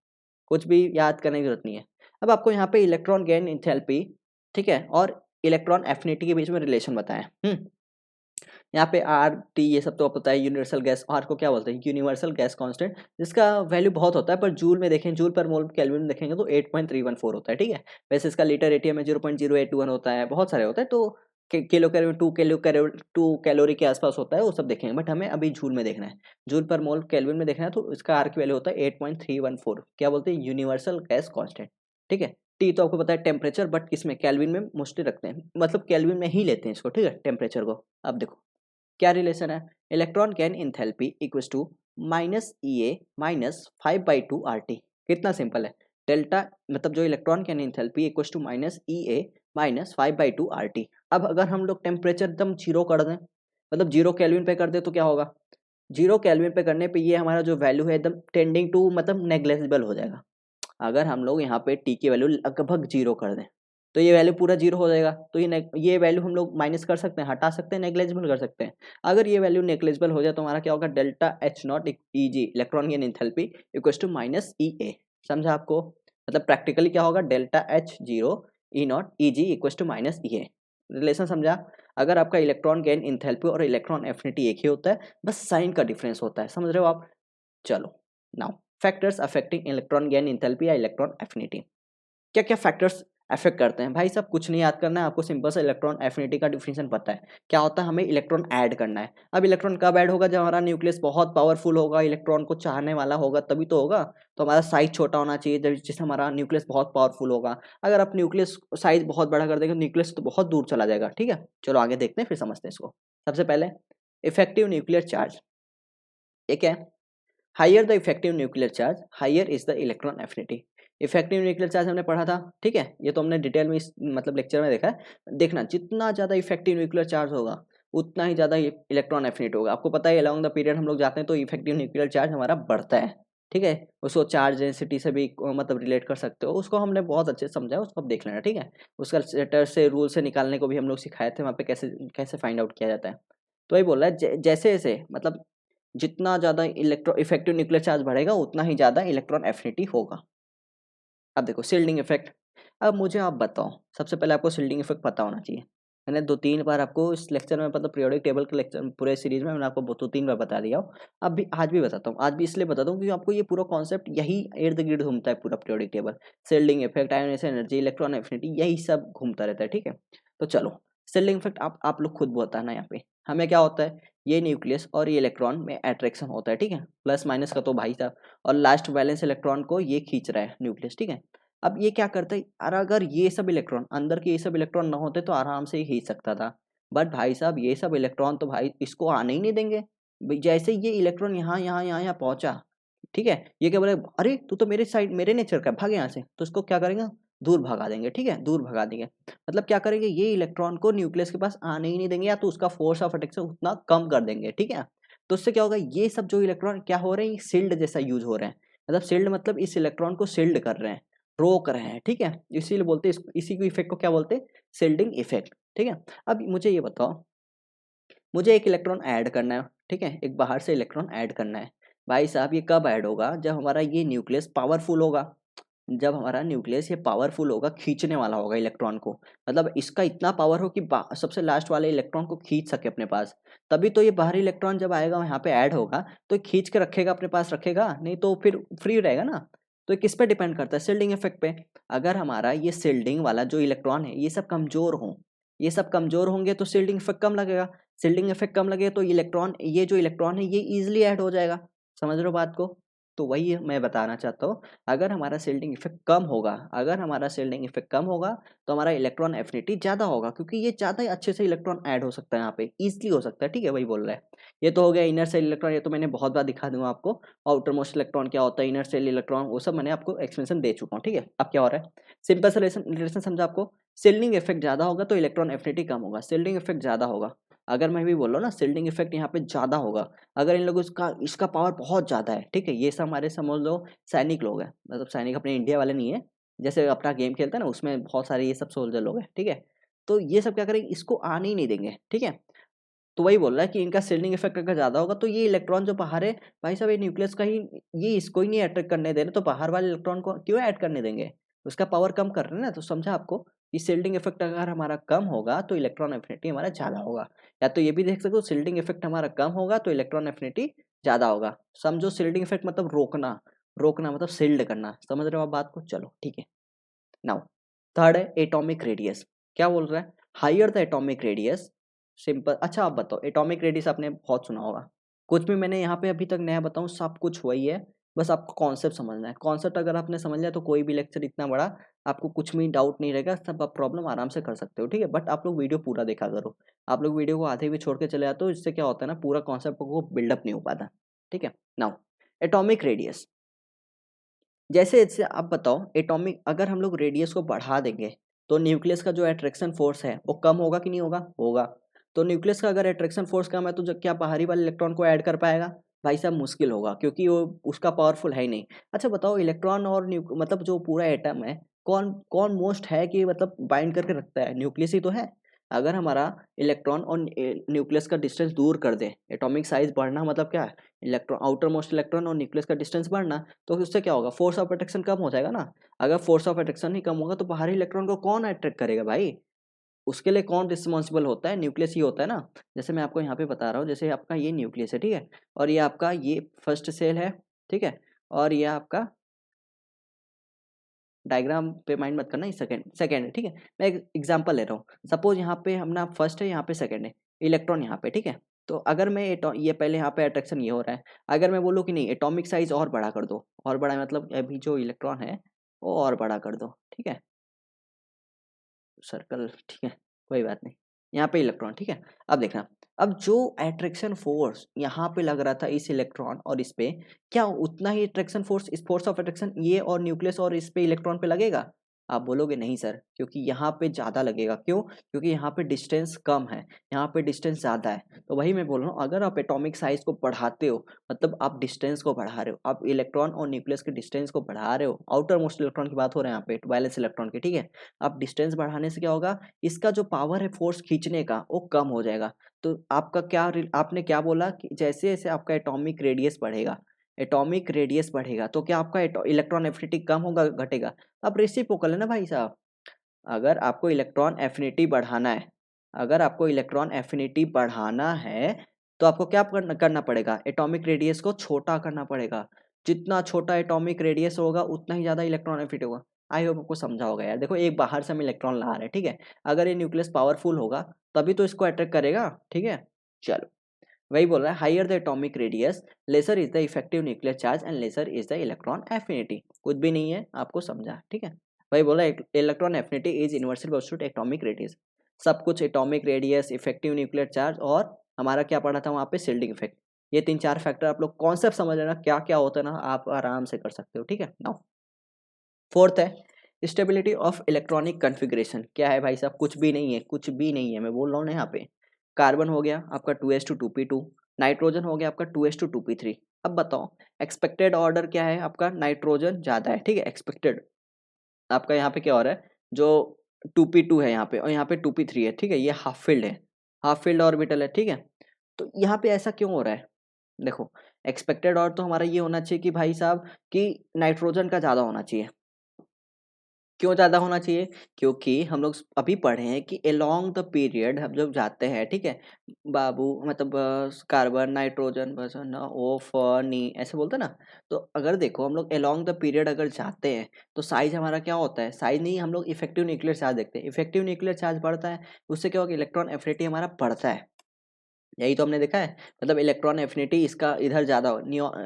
कुछ भी याद करने की जरूरत नहीं है। अब आपको यहाँ पे इलेक्ट्रॉन गेन एंथैल्पी, ठीक है, और इलेक्ट्रॉन एफिनिटी के बीच में रिलेशन बताएं। यहाँ पे आर टी ये सब तो आप पता है, यूनिवर्सल गैस, आर को क्या बोलते हैं, यूनिवर्सल गैस कांस्टेंट, जिसका वैल्यू बहुत होता है, पर जूल में देखें, जूल पर मोल केल्विन में देखेंगे तो 8.314 होता है, ठीक है। वैसे इसका लीटर एटीएम में 0.0821 होता है, बहुत सारे होता है, तो किलो कैलोरी 2 कैलोरी के आसपास होता है, वो सब देखेंगे, बट हमें अभी जूल में देखना है, जूल पर मोल केल्विन में देखना है, तो इसका आर की वैल्यू होता है 8.314, क्या बोलते हैं, यूनिवर्सल गैस कॉन्स्टेंट, ठीक है। टी तो आपको पता है टेम्परेचर, बट किसमें, केल्विन में मोस्टली रखते हैं, मतलब केल्विन में ही लेते हैं इसको, ठीक है, टेम्परेचर को। अब देखो क्या रिलेशन है, electron gain enthalpy equals to minus E A minus 5/2 R T. कितना सिंपल है, डेल्टा मतलब जो electron gain enthalpy equals to minus E A minus 5/2 R T. अब अगर हम लोग टेम्परेचर एकदम जीरो कर दें, मतलब जीरो केल्विन पे कर दे, तो क्या होगा, जीरो केल्विन पे करने पे ये हमारा जो वैल्यू है एकदम टेंडिंग टू मतलब नेग्लेजिबल हो जाएगा। अगर हम लोग यहाँ पे टी की वैल्यू लगभग जीरो कर दें, तो ये वैल्यू पूरा जीरो हो जाएगा, तो ये वैल्यू हम लोग माइनस कर सकते हैं, हटा सकते हैं, नेग्लेजिबल कर सकते हैं। अगर ये वैल्यू नेग्लेजिबल हो जाए तो हमारा क्या होगा, delta H naught E G electron gain enthalpy equal to minus E A. समझा आपको, मतलब प्रैक्टिकली क्या होगा, delta H zero E naught E G equal to minus E A. Relation समझा, अगर आपका इलेक्ट्रॉन गेन एंथैल्पी और इलेक्ट्रॉन एफिनिटी एक ही होता है, बस साइन का डिफरेंस होता है, समझ रहे हो आप। चलो now factors affecting electron gain enthalpy या इलेक्ट्रॉन एफिनिटी। क्या क्या फैक्टर्स अफेक्ट करते हैं भाई साहब, कुछ नहीं याद करना है आपको, सिंपल सा इलेक्ट्रॉन एफिनिटी का डिफिनेशन पता है, क्या होता है, हमें इलेक्ट्रॉन ऐड करना है। अब इलेक्ट्रॉन कब ऐड होगा, जब हमारा न्यूक्लियस बहुत पावरफुल होगा, इलेक्ट्रॉन को चाहने वाला होगा, तभी तो होगा। तो हमारा साइज छोटा होना चाहिए, जब जिससे हमारा न्यूक्लियस बहुत पावरफुल होगा। अगर आप न्यूक्लियस साइज बहुत बड़ा कर देंगे, न्यूक्लियस तो बहुत दूर चला जाएगा, ठीक है। चलो आगे देखते हैं, फिर समझते हैं इसको। सबसे पहले इफेक्टिव न्यूक्लियर चार्ज, ये क्या है, higher the effective nuclear charge higher is the electron affinity. Effective nuclear charge हमने पढ़ा था, ठीक है, ये तो हमने डिटेल में इस मतलब लेक्चर में देखा है। देखना जितना ज़्यादा इफेक्टिव न्यूक्लियर चार्ज होगा, उतना ही ज़्यादा इलेक्ट्रॉन एफिनिटी होगा। आपको पता है अलॉन्ग द पीरियड हम लोग जाते हैं तो इफेक्टिव न्यूक्लियर चार्ज हमारा बढ़ता है, ठीक है। उसको चार्ज डेंसिटी से भी मतलब रिलेट कर सकते हो, उसको हमने बहुत अच्छे से समझा है, उसको आप देख लेना, ठीक है। उसका सेटर से रूल से निकालने को भी हम लोग सिखाए थे, वहाँ पे कैसे कैसे फाइंड आउट किया जाता है। तो वही बोल रहा है, जैसे जैसे मतलब जितना ज़्यादा इलेक्ट्रो इफेक्टिव न्यूक्लियर चार्ज बढ़ेगा, उतना ही ज़्यादा इलेक्ट्रॉन एफिनिटी होगा। अब देखो शिल्डिंग इफेक्ट। अब मुझे आप बताओ, सबसे पहले आपको शिल्डिंग इफेक्ट पता होना चाहिए। मैंने 2-3 बार आपको इस लेक्चर में, मतलब पीरियोडिक टेबल के लेक्चर पूरे सीरीज में मैंने आपको 2-3 बार बता दिया हो। अब भी आज भी बताता हूँ, आज भी इसलिए बताता हूँ क्योंकि आपको ये पूरा कॉन्सेप्ट यही इर्द गिर्द घूमता है, पूरा periodic table, shielding effect, ionisation energy, electron affinity, यही सब घूमता रहता है, ठीक है। तो चलो शिल्डिंग इफेक्ट आप लोग खुद बताना यहाँ पे, हमें क्या होता है, ये न्यूक्लियस और ये इलेक्ट्रॉन में अट्रैक्शन होता है, ठीक है, प्लस माइनस का तो भाई साहब, और लास्ट वैलेंस इलेक्ट्रॉन को ये खींच रहा है न्यूक्लियस, ठीक है। अब ये क्या करता है, और अगर ये सब इलेक्ट्रॉन अंदर के ये सब इलेक्ट्रॉन ना होते तो आराम से ही खींच सकता था, बट भाई साहब ये सब इलेक्ट्रॉन तो भाई इसको आने ही नहीं देंगे। जैसे ये इलेक्ट्रॉन यहाँ पहुंचा, ठीक है, ये क्या बोले, अरे तू तो मेरे साइड मेरे नेचर का, भाग यहाँ से, तो इसको क्या करेंगे, दूर भगा देंगे, ठीक है, दूर भगा देंगे। मतलब क्या करेंगे, ये इलेक्ट्रॉन को न्यूक्लियस के पास आने ही नहीं देंगे, या तो उसका फोर्स ऑफ अट्रैक्शन उतना कम कर देंगे, ठीक है। तो उससे क्या होगा, ये सब जो इलेक्ट्रॉन क्या हो रहे हैं, सील्ड जैसा यूज हो रहे हैं, मतलब सील्ड मतलब इस इलेक्ट्रॉन को सील्ड कर रहे हैं, रोक रहे हैं, ठीक है, इसीलिए बोलते हैं इसी को इफेक्ट को क्या बोलते हैं, सील्डिंग इफेक्ट, ठीक है। अब मुझे ये बताओ, मुझे एक इलेक्ट्रॉन ऐड करना है, ठीक है, एक बाहर से इलेक्ट्रॉन ऐड करना है। भाई साहब ये कब ऐड होगा, जब हमारा ये न्यूक्लियस पावरफुल होगा, जब हमारा न्यूक्लियस ये पावरफुल होगा, खींचने वाला होगा इलेक्ट्रॉन को, मतलब इसका इतना पावर हो कि सबसे लास्ट वाले इलेक्ट्रॉन को खींच सके अपने पास, तभी तो ये बाहरी इलेक्ट्रॉन जब आएगा यहाँ पे ऐड होगा, तो खींच के रखेगा अपने पास, रखेगा नहीं तो फिर फ्री रहेगा ना। तो ये किस पे डिपेंड करता है, शिल्डिंग इफेक्ट पे। अगर हमारा ये शिल्डिंग वाला जो इलेक्ट्रॉन है ये सब कमजोर हो, ये सब कमजोर होंगे तो शिल्डिंग इफेक्ट कम लगेगा, शिल्डिंग इफेक्ट कम लगेगा तो इलेक्ट्रॉन, ये जो इलेक्ट्रॉन है ये इजिली ऐड हो जाएगा, समझ रहे हो बात को। तो वही मैं बताना चाहता हूँ, अगर हमारा शिल्डिंग इफेक्ट कम होगा, अगर हमारा शिल्डिंग इफेक्ट कम होगा तो हमारा इलेक्ट्रॉन एफिनिटी ज़्यादा होगा, क्योंकि ये ज़्यादा ही अच्छे से इलेक्ट्रॉन ऐड हो सकता है यहाँ पे, ईजिली हो सकता है, ठीक है, वही बोल रहा है। ये तो हो गया इनर सेल इलेक्ट्रॉन, ये तो मैंने बहुत बार दिखा दूंगा आपको। आउटर मोस्ट इलेक्ट्रॉन क्या होता है, इनर सेल इलेक्ट्रॉन, वो सब मैंने आपको एक्सप्लेनेशन दे चुका हूँ, ठीक है। अब क्या हो रहा है, सिंपल सा रिलेशन समझा आपको। शिल्डिंग इफेक्ट ज़्यादा होगा तो इलेक्ट्रॉन एफिनिटी कम होगा, शिल्डिंग इफेक्ट ज़्यादा होगा। अगर मैं भी बोल रहा हूँ ना शिल्डिंग इफेक्ट यहाँ पे ज़्यादा होगा, अगर इन लोगों इसका इसका पावर बहुत ज़्यादा है, ठीक है, ये सब हमारे समझ लो सैनिक लोग हैं, मतलब सैनिक अपने इंडिया वाले नहीं है, जैसे अपना गेम खेलते हैं ना उसमें बहुत सारे ये सब सोल्जर लोग हैं, ठीक है। तो ये सब क्या करेंगे, इसको आने ही नहीं देंगे, ठीक है। तो वही बोल रहा है कि इनका शिल्डिंग इफेक्ट अगर ज़्यादा होगा तो ये इलेक्ट्रॉन जो बाहर है, भाई साहब ये न्यूक्लियस का ही, ये इसको ही नहीं अट्रैक्ट करने दे रहे, तो बाहर वाले इलेक्ट्रॉन को क्यों ऐड करने देंगे, उसका पावर कम कर रहे हैं ना। तो समझा आपको कि शिल्डिंग इफेक्ट अगर हमारा कम होगा तो इलेक्ट्रॉन एफिनिटी हमारा ज़्यादा होगा, या तो ये भी देख सकते हो शिल्डिंग इफेक्ट हमारा कम होगा तो इलेक्ट्रॉन एफिनिटी ज़्यादा होगा। समझो शिल्डिंग इफेक्ट मतलब रोकना, रोकना मतलब शिल्ड करना, समझ रहे हो आप बात को, चलो ठीक है। नाउ थर्ड है एटॉमिक रेडियस, क्या बोल रहा है, higher the atomic radius, simple. अच्छा आप बताओ, एटॉमिक रेडियस आपने बहुत सुना होगा, कुछ भी मैंने यहाँ पे अभी तक नया बताऊँ सब कुछ वही है, बस आपको कॉन्सेप्ट समझना है। कॉन्सेप्ट अगर आपने समझ लिया तो कोई भी लेक्चर इतना बड़ा आपको कुछ भी डाउट नहीं रहेगा, सब आप प्रॉब्लम आराम से कर सकते हो, ठीक है। बट आप लोग वीडियो पूरा देखा करो, आप लोग वीडियो को आधे भी छोड़ के चले जाते हो, इससे क्या होता है ना, पूरा कॉन्सेप्ट को बिल्डअप नहीं हो पाता, ठीक है। नाउ एटॉमिक रेडियस, जैसे इससे आप बताओ एटॉमिक, अगर हम लोग रेडियस को बढ़ा देंगे तो न्यूक्लियस का जो अट्रैक्शन फोर्स है वो कम होगा कि नहीं होगा, होगा। तो न्यूक्लियस का अगर अट्रैक्शन फोर्स कम है तो क्या बाहरी वाले इलेक्ट्रॉन को ऐड कर पाएगा, भाई साहब मुश्किल होगा, क्योंकि वो उसका पावरफुल है ही नहीं। अच्छा बताओ इलेक्ट्रॉन और मतलब जो पूरा एटम है, कौन कौन मोस्ट है कि मतलब बाइंड करके रखता है, न्यूक्लियस ही तो है। अगर हमारा इलेक्ट्रॉन और न्यूक्लियस का डिस्टेंस दूर कर दे, एटॉमिक साइज बढ़ना मतलब क्या है, इलेक्ट्रॉन आउटर मोस्ट इलेक्ट्रॉन और न्यूक्लियस का डिस्टेंस बढ़ना, तो उससे क्या होगा, फोर्स ऑफ अट्रैक्शन कम हो जाएगा ना। अगर फोर्स ऑफ अट्रैक्शन ही कम होगा तो बाहरी इलेक्ट्रॉन को कौन अट्रैक्ट करेगा भाई, उसके लिए कौन रिस्पॉन्सिबल होता है, न्यूक्लियस ही होता है ना। जैसे मैं आपको यहाँ पे बता रहा हूँ, जैसे आपका ये न्यूक्लियस है, ठीक है, और ये आपका ये फर्स्ट सेल है, ठीक है, और ये आपका डायग्राम पे माइंड मत करना, ये सेकंड सेकंड है, ठीक है। मैं एक एग्जांपल ले रहा हूँ, सपोज यहाँ पे अपना फर्स्ट है, यहाँ पे सेकंड है, इलेक्ट्रॉन यहाँ पे, ठीक है। तो अगर मैं ये पहले यहाँ पे अट्रैक्शन ये हो रहा है, अगर मैं बोलूँ कि नहीं एटॉमिक साइज और बड़ा कर दो, और बड़ा मतलब अभी जो इलेक्ट्रॉन है वो और बड़ा कर दो, ठीक है, सर्कल, ठीक है, कोई बात नहीं, यहाँ पे इलेक्ट्रॉन, ठीक है। अब देखना, अब जो अट्रैक्शन फोर्स यहाँ पे लग रहा था इस इलेक्ट्रॉन और इस पे, क्या उतना ही अट्रैक्शन फोर्स, इस फोर्स ऑफ अट्रैक्शन ये और न्यूक्लियस और इस पे इलेक्ट्रॉन पे लगेगा, आप बोलोगे नहीं सर, क्योंकि यहाँ पे ज़्यादा लगेगा, क्यों, क्योंकि यहाँ पे डिस्टेंस कम है, यहाँ पे डिस्टेंस ज़्यादा है। तो वही मैं बोल रहा हूँ, अगर आप एटॉमिक साइज को बढ़ाते हो, मतलब आप डिस्टेंस को बढ़ा रहे हो, आप इलेक्ट्रॉन और न्यूक्लियस के डिस्टेंस को बढ़ा रहे हो, आउटर मोस्ट इलेक्ट्रॉन की बात हो रहा है यहाँ पे, वैलेंस इलेक्ट्रॉन की, ठीक है। आप डिस्टेंस बढ़ाने से क्या होगा, इसका जो पावर है फोर्स खींचने का वो कम हो जाएगा। तो आपका क्या आपने क्या बोला कि जैसे जैसे आपका एटॉमिक रेडियस बढ़ेगा, एटॉमिक रेडियस बढ़ेगा तो क्या आपका इलेक्ट्रॉन एफिनिटी कम होगा घटेगा, अब रेसिप्रोकल है ना भाई साहब। अगर आपको इलेक्ट्रॉन एफिनिटी बढ़ाना है, अगर आपको इलेक्ट्रॉन एफिनिटी बढ़ाना है तो आपको क्या करना पड़ेगा, एटॉमिक रेडियस को छोटा करना पड़ेगा। जितना छोटा एटॉमिक रेडियस होगा उतना ही ज़्यादा इलेक्ट्रॉन एफिनिटी होगा। आई होप आपको समझा होगा यार। देखो एक बाहर से हम इलेक्ट्रॉन ला रहे हैं, ठीक है, अगर ये न्यूक्लियस पावरफुल होगा तभी तो इसको अट्रैक्ट करेगा, ठीक है। चलो वही बोल रहा है, higher the atomic radius lesser is the effective nuclear charge and lesser is the electron affinity, कुछ भी नहीं है, आपको समझा, ठीक है। वही बोला electron affinity is inversely box atomic radius, सब कुछ atomic radius, effective nuclear charge और हमारा क्या पढ़ा था वहाँ पे शिल्डिंग इफेक्ट, ये तीन चार फैक्टर आप लोग कॉन्सेप्ट समझ लेना क्या क्या होता है ना, आप आराम से कर सकते हो, ठीक है। नाउ फोर्थ है स्टेबिलिटी ऑफ इलेक्ट्रॉनिक कन्फिग्रेशन, क्या है भाई साहब, कुछ भी नहीं है, कुछ भी नहीं है, मैं बोल रहा हूँ ना यहाँ पे। कार्बन हो गया आपका 2s2 2p2, नाइट्रोजन हो गया आपका 2s2 2p3। अब बताओ एक्सपेक्टेड ऑर्डर क्या है आपका, नाइट्रोजन ज़्यादा है, ठीक है, एक्सपेक्टेड आपका यहाँ पे क्या हो रहा है, जो 2p2 है यहाँ पे और यहाँ पे 2p3 है, ठीक है, ये हाफ फील्ड है, हाफ फील्ड ऑर्बिटल है, ठीक है। तो यहाँ पे ऐसा क्यों हो रहा है, देखो एक्सपेक्टेड और तो हमारा ये होना चाहिए कि भाई साहब कि नाइट्रोजन का ज़्यादा होना चाहिए, क्यों ज़्यादा होना चाहिए, क्योंकि हम लोग अभी पढ़े हैं कि अलोंग द पीरियड हम जब जाते हैं, ठीक है, बाबू मतलब कार्बन नाइट्रोजन बस ना ओ नी ऐसे बोलते हैं ना। तो अगर देखो हम लोग अलोंग द पीरियड अगर जाते हैं तो साइज हमारा क्या होता है, साइज नहीं, हम लोग इफेक्टिव न्यूक्लियर चार्ज देखते हैं, इफेक्टिव न्यूक्लियर चार्ज बढ़ता है, उससे क्या होगा, इलेक्ट्रॉन एफिनिटी हमारा बढ़ता है। यही तो हमने देखा है, मतलब इलेक्ट्रॉन एफिनिटी इसका इधर ज़्यादा हो,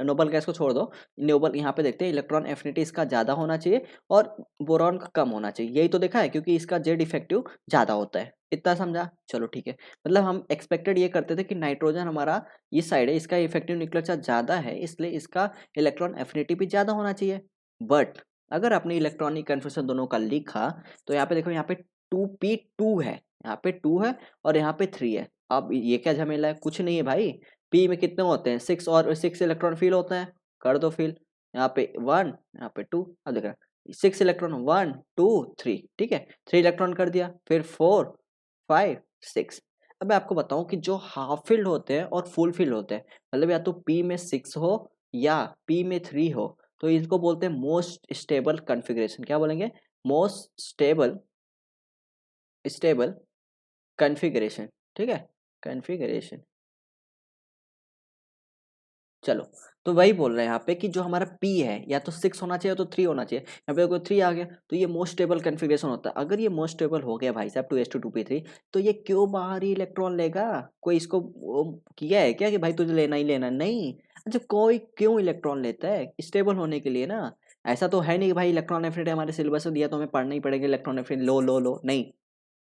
नोबल गैस को छोड़ दो, नोबल यहाँ पे देखते हैं इलेक्ट्रॉन एफिनिटी इसका ज़्यादा होना चाहिए और बोरॉन का कम होना चाहिए, यही तो देखा है क्योंकि इसका जेड इफेक्टिव ज़्यादा होता है। इतना समझा, चलो ठीक है। मतलब हम एक्सपेक्टेड ये करते थे कि नाइट्रोजन हमारा इस साइड है, इसका इफेक्टिव न्यूक्लियर चार्ज ज़्यादा है, इसलिए इसका इलेक्ट्रॉन एफिनिटी भी ज़्यादा होना चाहिए। बट अगर आपने इलेक्ट्रॉनिक कन्फर्मेशन दोनों का लिखा तो यहाँ पे देखो, यहाँ पे 2p2 है, यहाँ पे 2 है और यहाँ पे 3 है। अब ये क्या झमेला है, कुछ नहीं है भाई। पी में कितने होते हैं, 6 और 6 इलेक्ट्रॉन फील होते हैं, कर दो फील। यहाँ पे 1, यहाँ पे 2, अब देख रहा 6 इलेक्ट्रॉन, 1 2 3, ठीक है, 3 इलेक्ट्रॉन कर दिया, फिर 4 5 6। अब मैं आपको बताऊं कि जो हाफ फील्ड होते हैं और फुल फील्ड होते हैं, मतलब या तो पी में 6 हो या पी में 3 हो, तो इनको बोलते हैं मोस्ट स्टेबल कॉन्फ़िगरेशन। क्या बोलेंगे, मोस्ट स्टेबल स्टेबल कॉन्फ़िगरेशन, ठीक है, कॉन्फ़िगरेशन। चलो, तो वही बोल रहे हैं यहाँ पे कि जो हमारा P है या तो 6 होना चाहिए या तो 3 होना चाहिए। यहाँ पे अगर 3 आ गया तो ये मोस्ट स्टेबल कॉन्फ़िगरेशन होता है। अगर ये मोस्ट स्टेबल हो गया भाई साहब 2s2 2p3, तो ये क्यों बाहरी इलेक्ट्रॉन लेगा? कोई इसको वो किया है क्या कि भाई तुझे लेना ही लेना? नहीं। अच्छा, कोई क्यों इलेक्ट्रॉन लेता है? स्टेबल होने के लिए ना। ऐसा तो है नहीं कि भाई इलेक्ट्रॉन एफिनिटी हमारे सिलेबस में दिया तो हमें पढ़ना ही पड़ेगा इलेक्ट्रॉन एफिनिटी लो, नहीं।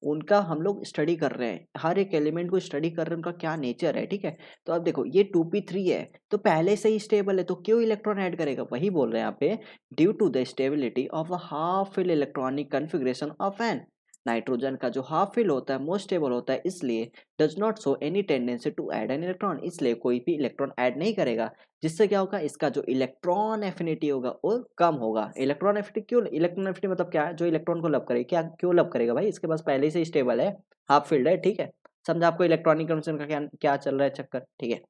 उनका हम लोग स्टडी कर रहे हैं, हर एक एलिमेंट को स्टडी कर रहे हैं, उनका क्या नेचर है, ठीक है। तो अब देखो ये 2p3 है, तो पहले से ही स्टेबल है, तो क्यों इलेक्ट्रॉन ऐड करेगा? वही बोल रहे हैं यहाँ पे, due to the stability of a half fill electronic configuration of N. Nitrogen का जो हाफ फिल होता है मोस्ट स्टेबल होता है, इसलिए does not show any tendency to add an electron, इसलिए कोई भी इलेक्ट्रॉन ऐड नहीं करेगा। जिससे क्या होगा, इसका जो इलेक्ट्रॉन एफिनिटी होगा वो कम होगा। इलेक्ट्रॉन एफिनिटी क्यों, इलेक्ट्रॉन एफिनिटी मतलब क्या है, जो इलेक्ट्रॉन को लब करे, क्या क्यों लब करेगा भाई, इसके पास पहले से स्टेबल है, हाफ फील्ड है, ठीक है। समझा आपको इलेक्ट्रॉनिक कंडीशन का क्या क्या चल रहा है चक्कर, ठीक है।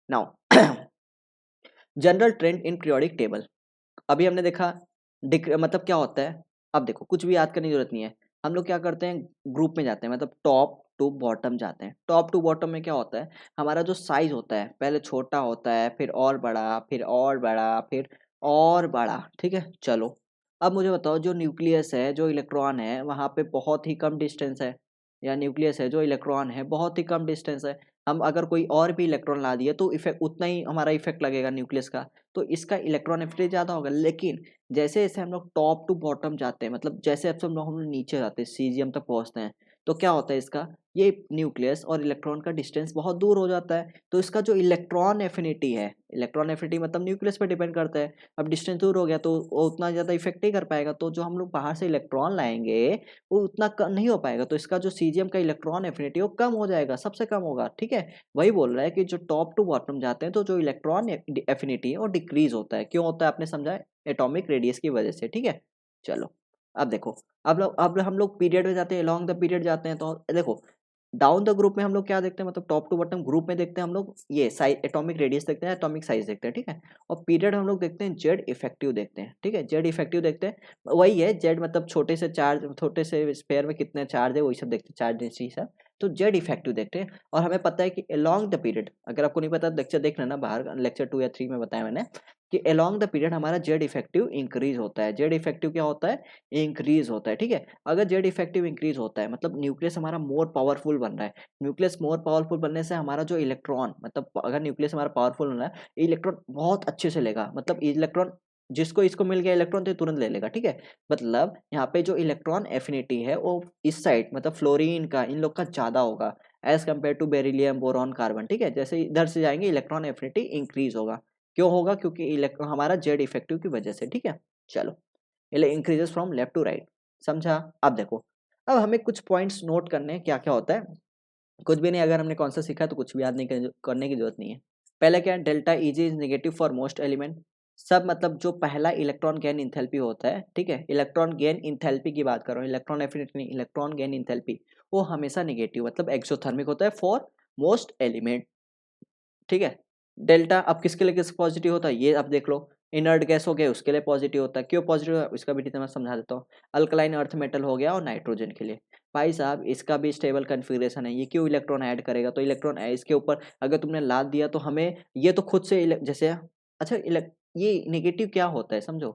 नाउ जनरल ट्रेंड इन पीरियोडिक टेबल, अभी हमने देखा मतलब क्या होता है। अब देखो कुछ भी याद करने की जरूरत नहीं है, हम लोग क्या करते हैं, ग्रुप में जाते हैं, मतलब टॉप टू बॉटम जाते हैं। टॉप टू बॉटम में क्या होता है, हमारा जो साइज होता है पहले छोटा होता है, फिर और बड़ा, फिर और बड़ा, फिर और बड़ा, ठीक है। चलो, अब मुझे बताओ, जो न्यूक्लियस है, जो इलेक्ट्रॉन है वहाँ पे बहुत ही कम डिस्टेंस है, या न्यूक्लियस है जो इलेक्ट्रॉन है बहुत ही कम डिस्टेंस है। हम अगर कोई और भी इलेक्ट्रॉन ला दिए तो इफेक्ट उतना ही हमारा इफेक्ट लगेगा न्यूक्लियस का, तो इसका इलेक्ट्रॉन एफिनिटी ज़्यादा होगा। लेकिन जैसे जैसे हम लोग टॉप टू बॉटम जाते हैं, मतलब जैसे जैसे हम लोग नीचे जाते हैं, सीजियम तक पहुंचते हैं, तो क्या होता है, इसका ये न्यूक्लियस और इलेक्ट्रॉन का डिस्टेंस बहुत दूर हो जाता है, तो इसका जो इलेक्ट्रॉन एफिनिटी है, इलेक्ट्रॉन एफिनिटी मतलब न्यूक्लियस पर डिपेंड करता है। अब डिस्टेंस दूर हो गया तो वो उतना ज़्यादा इफेक्ट नहीं कर पाएगा, तो जो हम लोग बाहर से इलेक्ट्रॉन लाएंगे वो उतना कम नहीं हो पाएगा, तो इसका जो सीजियम का इलेक्ट्रॉन एफिनिटी वो कम हो जाएगा, सबसे कम होगा, ठीक है। वही बोल रहा है कि जो टॉप टू बॉटम जाते हैं तो जो इलेक्ट्रॉन एफिनिटी है वो डिक्रीज होता है। क्यों होता है आपने समझा, एटॉमिक रेडियस की वजह से, ठीक है। चलो, अब देखो, अब हम लोग पीरियड में जाते हैं, अलोंग द पीरियड जाते हैं, तो देखो डाउन द ग्रुप में हम लोग क्या देखते हैं, मतलब टॉप टू बॉटम ग्रुप में देखते हैं हम लोग ये साइज, एटॉमिक रेडियस देखते हैं, एटॉमिक साइज देखते हैं, ठीक है। और पीरियड हम लोग देखते हैं जेड इफेक्टिव देखते हैं, ठीक है, जेड इफेक्टिव देखते हैं। वही है जेड मतलब छोटे से चार्ज, छोटे से स्पेयर में कितने चार्ज है वही सब देखते हैं, चार्ज डेंसिटी सब, तो जेड इफेक्टिव देखते हैं। और हमें पता है कि अलोंग द पीरियड, अगर आपको नहीं पता लेक्चर देख लेना, बाहर लेक्चर 2 या 3 में बताया मैंने कि अलोंग द पीरियड हमारा जेड इफेक्टिव इंक्रीज होता है। जेड इफेक्टिव क्या होता है, इंक्रीज होता है, ठीक है। अगर जेड इफेक्टिव इंक्रीज होता है मतलब न्यूक्लियस हमारा मोर पावरफुल बन रहा है। न्यूक्लियस मोर पावरफुल बनने से हमारा जो इलेक्ट्रॉन, मतलब अगर न्यूक्लियस हमारा पावरफुल बन रहा है, इलेक्ट्रॉन बहुत अच्छे से लेगा, मतलब इलेक्ट्रॉन जिसको इसको मिल गया इलेक्ट्रॉन तो तुरंत ले लेगा, ठीक है। मतलब यहाँ पे जो इलेक्ट्रॉन एफिनिटी है वो इस साइड, मतलब फ्लोरीन का, इन लोग का ज्यादा होगा as compare to beryllium, boron, carbon, ठीक है। जैसे इधर से जाएंगे इलेक्ट्रॉन एफिनिटी इंक्रीज होगा। क्यों होगा, क्योंकि इलेक्ट्रॉन हमारा जेड इफेक्टिव की वजह से, ठीक है। चलो, increases from left to right, समझा। अब देखो, अब हमें कुछ पॉइंट्स नोट करने हैं, क्या क्या होता है। कुछ भी नहीं, अगर हमने कौन सा सीखा है तो कुछ भी याद नहीं करने की जरूरत नहीं है। पहले क्या है, delta easy is negative for most element. सब मतलब जो पहला इलेक्ट्रॉन गेन इंथैल्पी होता है, ठीक है, इलेक्ट्रॉन गेन इंथैल्पी की बात कर रहा हूँ, इलेक्ट्रॉन एफिनिटी नहीं, इलेक्ट्रॉन गेन इंथैल्पी, वो हमेशा नेगेटिव मतलब एक्सोथर्मिक होता है फॉर मोस्ट एलिमेंट, ठीक है। डेल्टा अब किसके लिए किस पॉजिटिव होता है, ये आप देख लो, इनर्ट गैस हो गया उसके लिए पॉजिटिव होता है। क्यों पॉजिटिव है इसका भी डिटेल मैं समझा देता हूँ। अल्कलाइन अर्थ मेटल हो गया और नाइट्रोजन के लिए, भाई साहब इसका भी स्टेबल कन्फिग्रेशन है, ये क्यों इलेक्ट्रॉन ऐड करेगा, तो इलेक्ट्रॉन इसके ऊपर अगर तुमने लाद दिया तो हमें ये तो खुद से जैसे, अच्छा ये नेगेटिव क्या होता है समझो,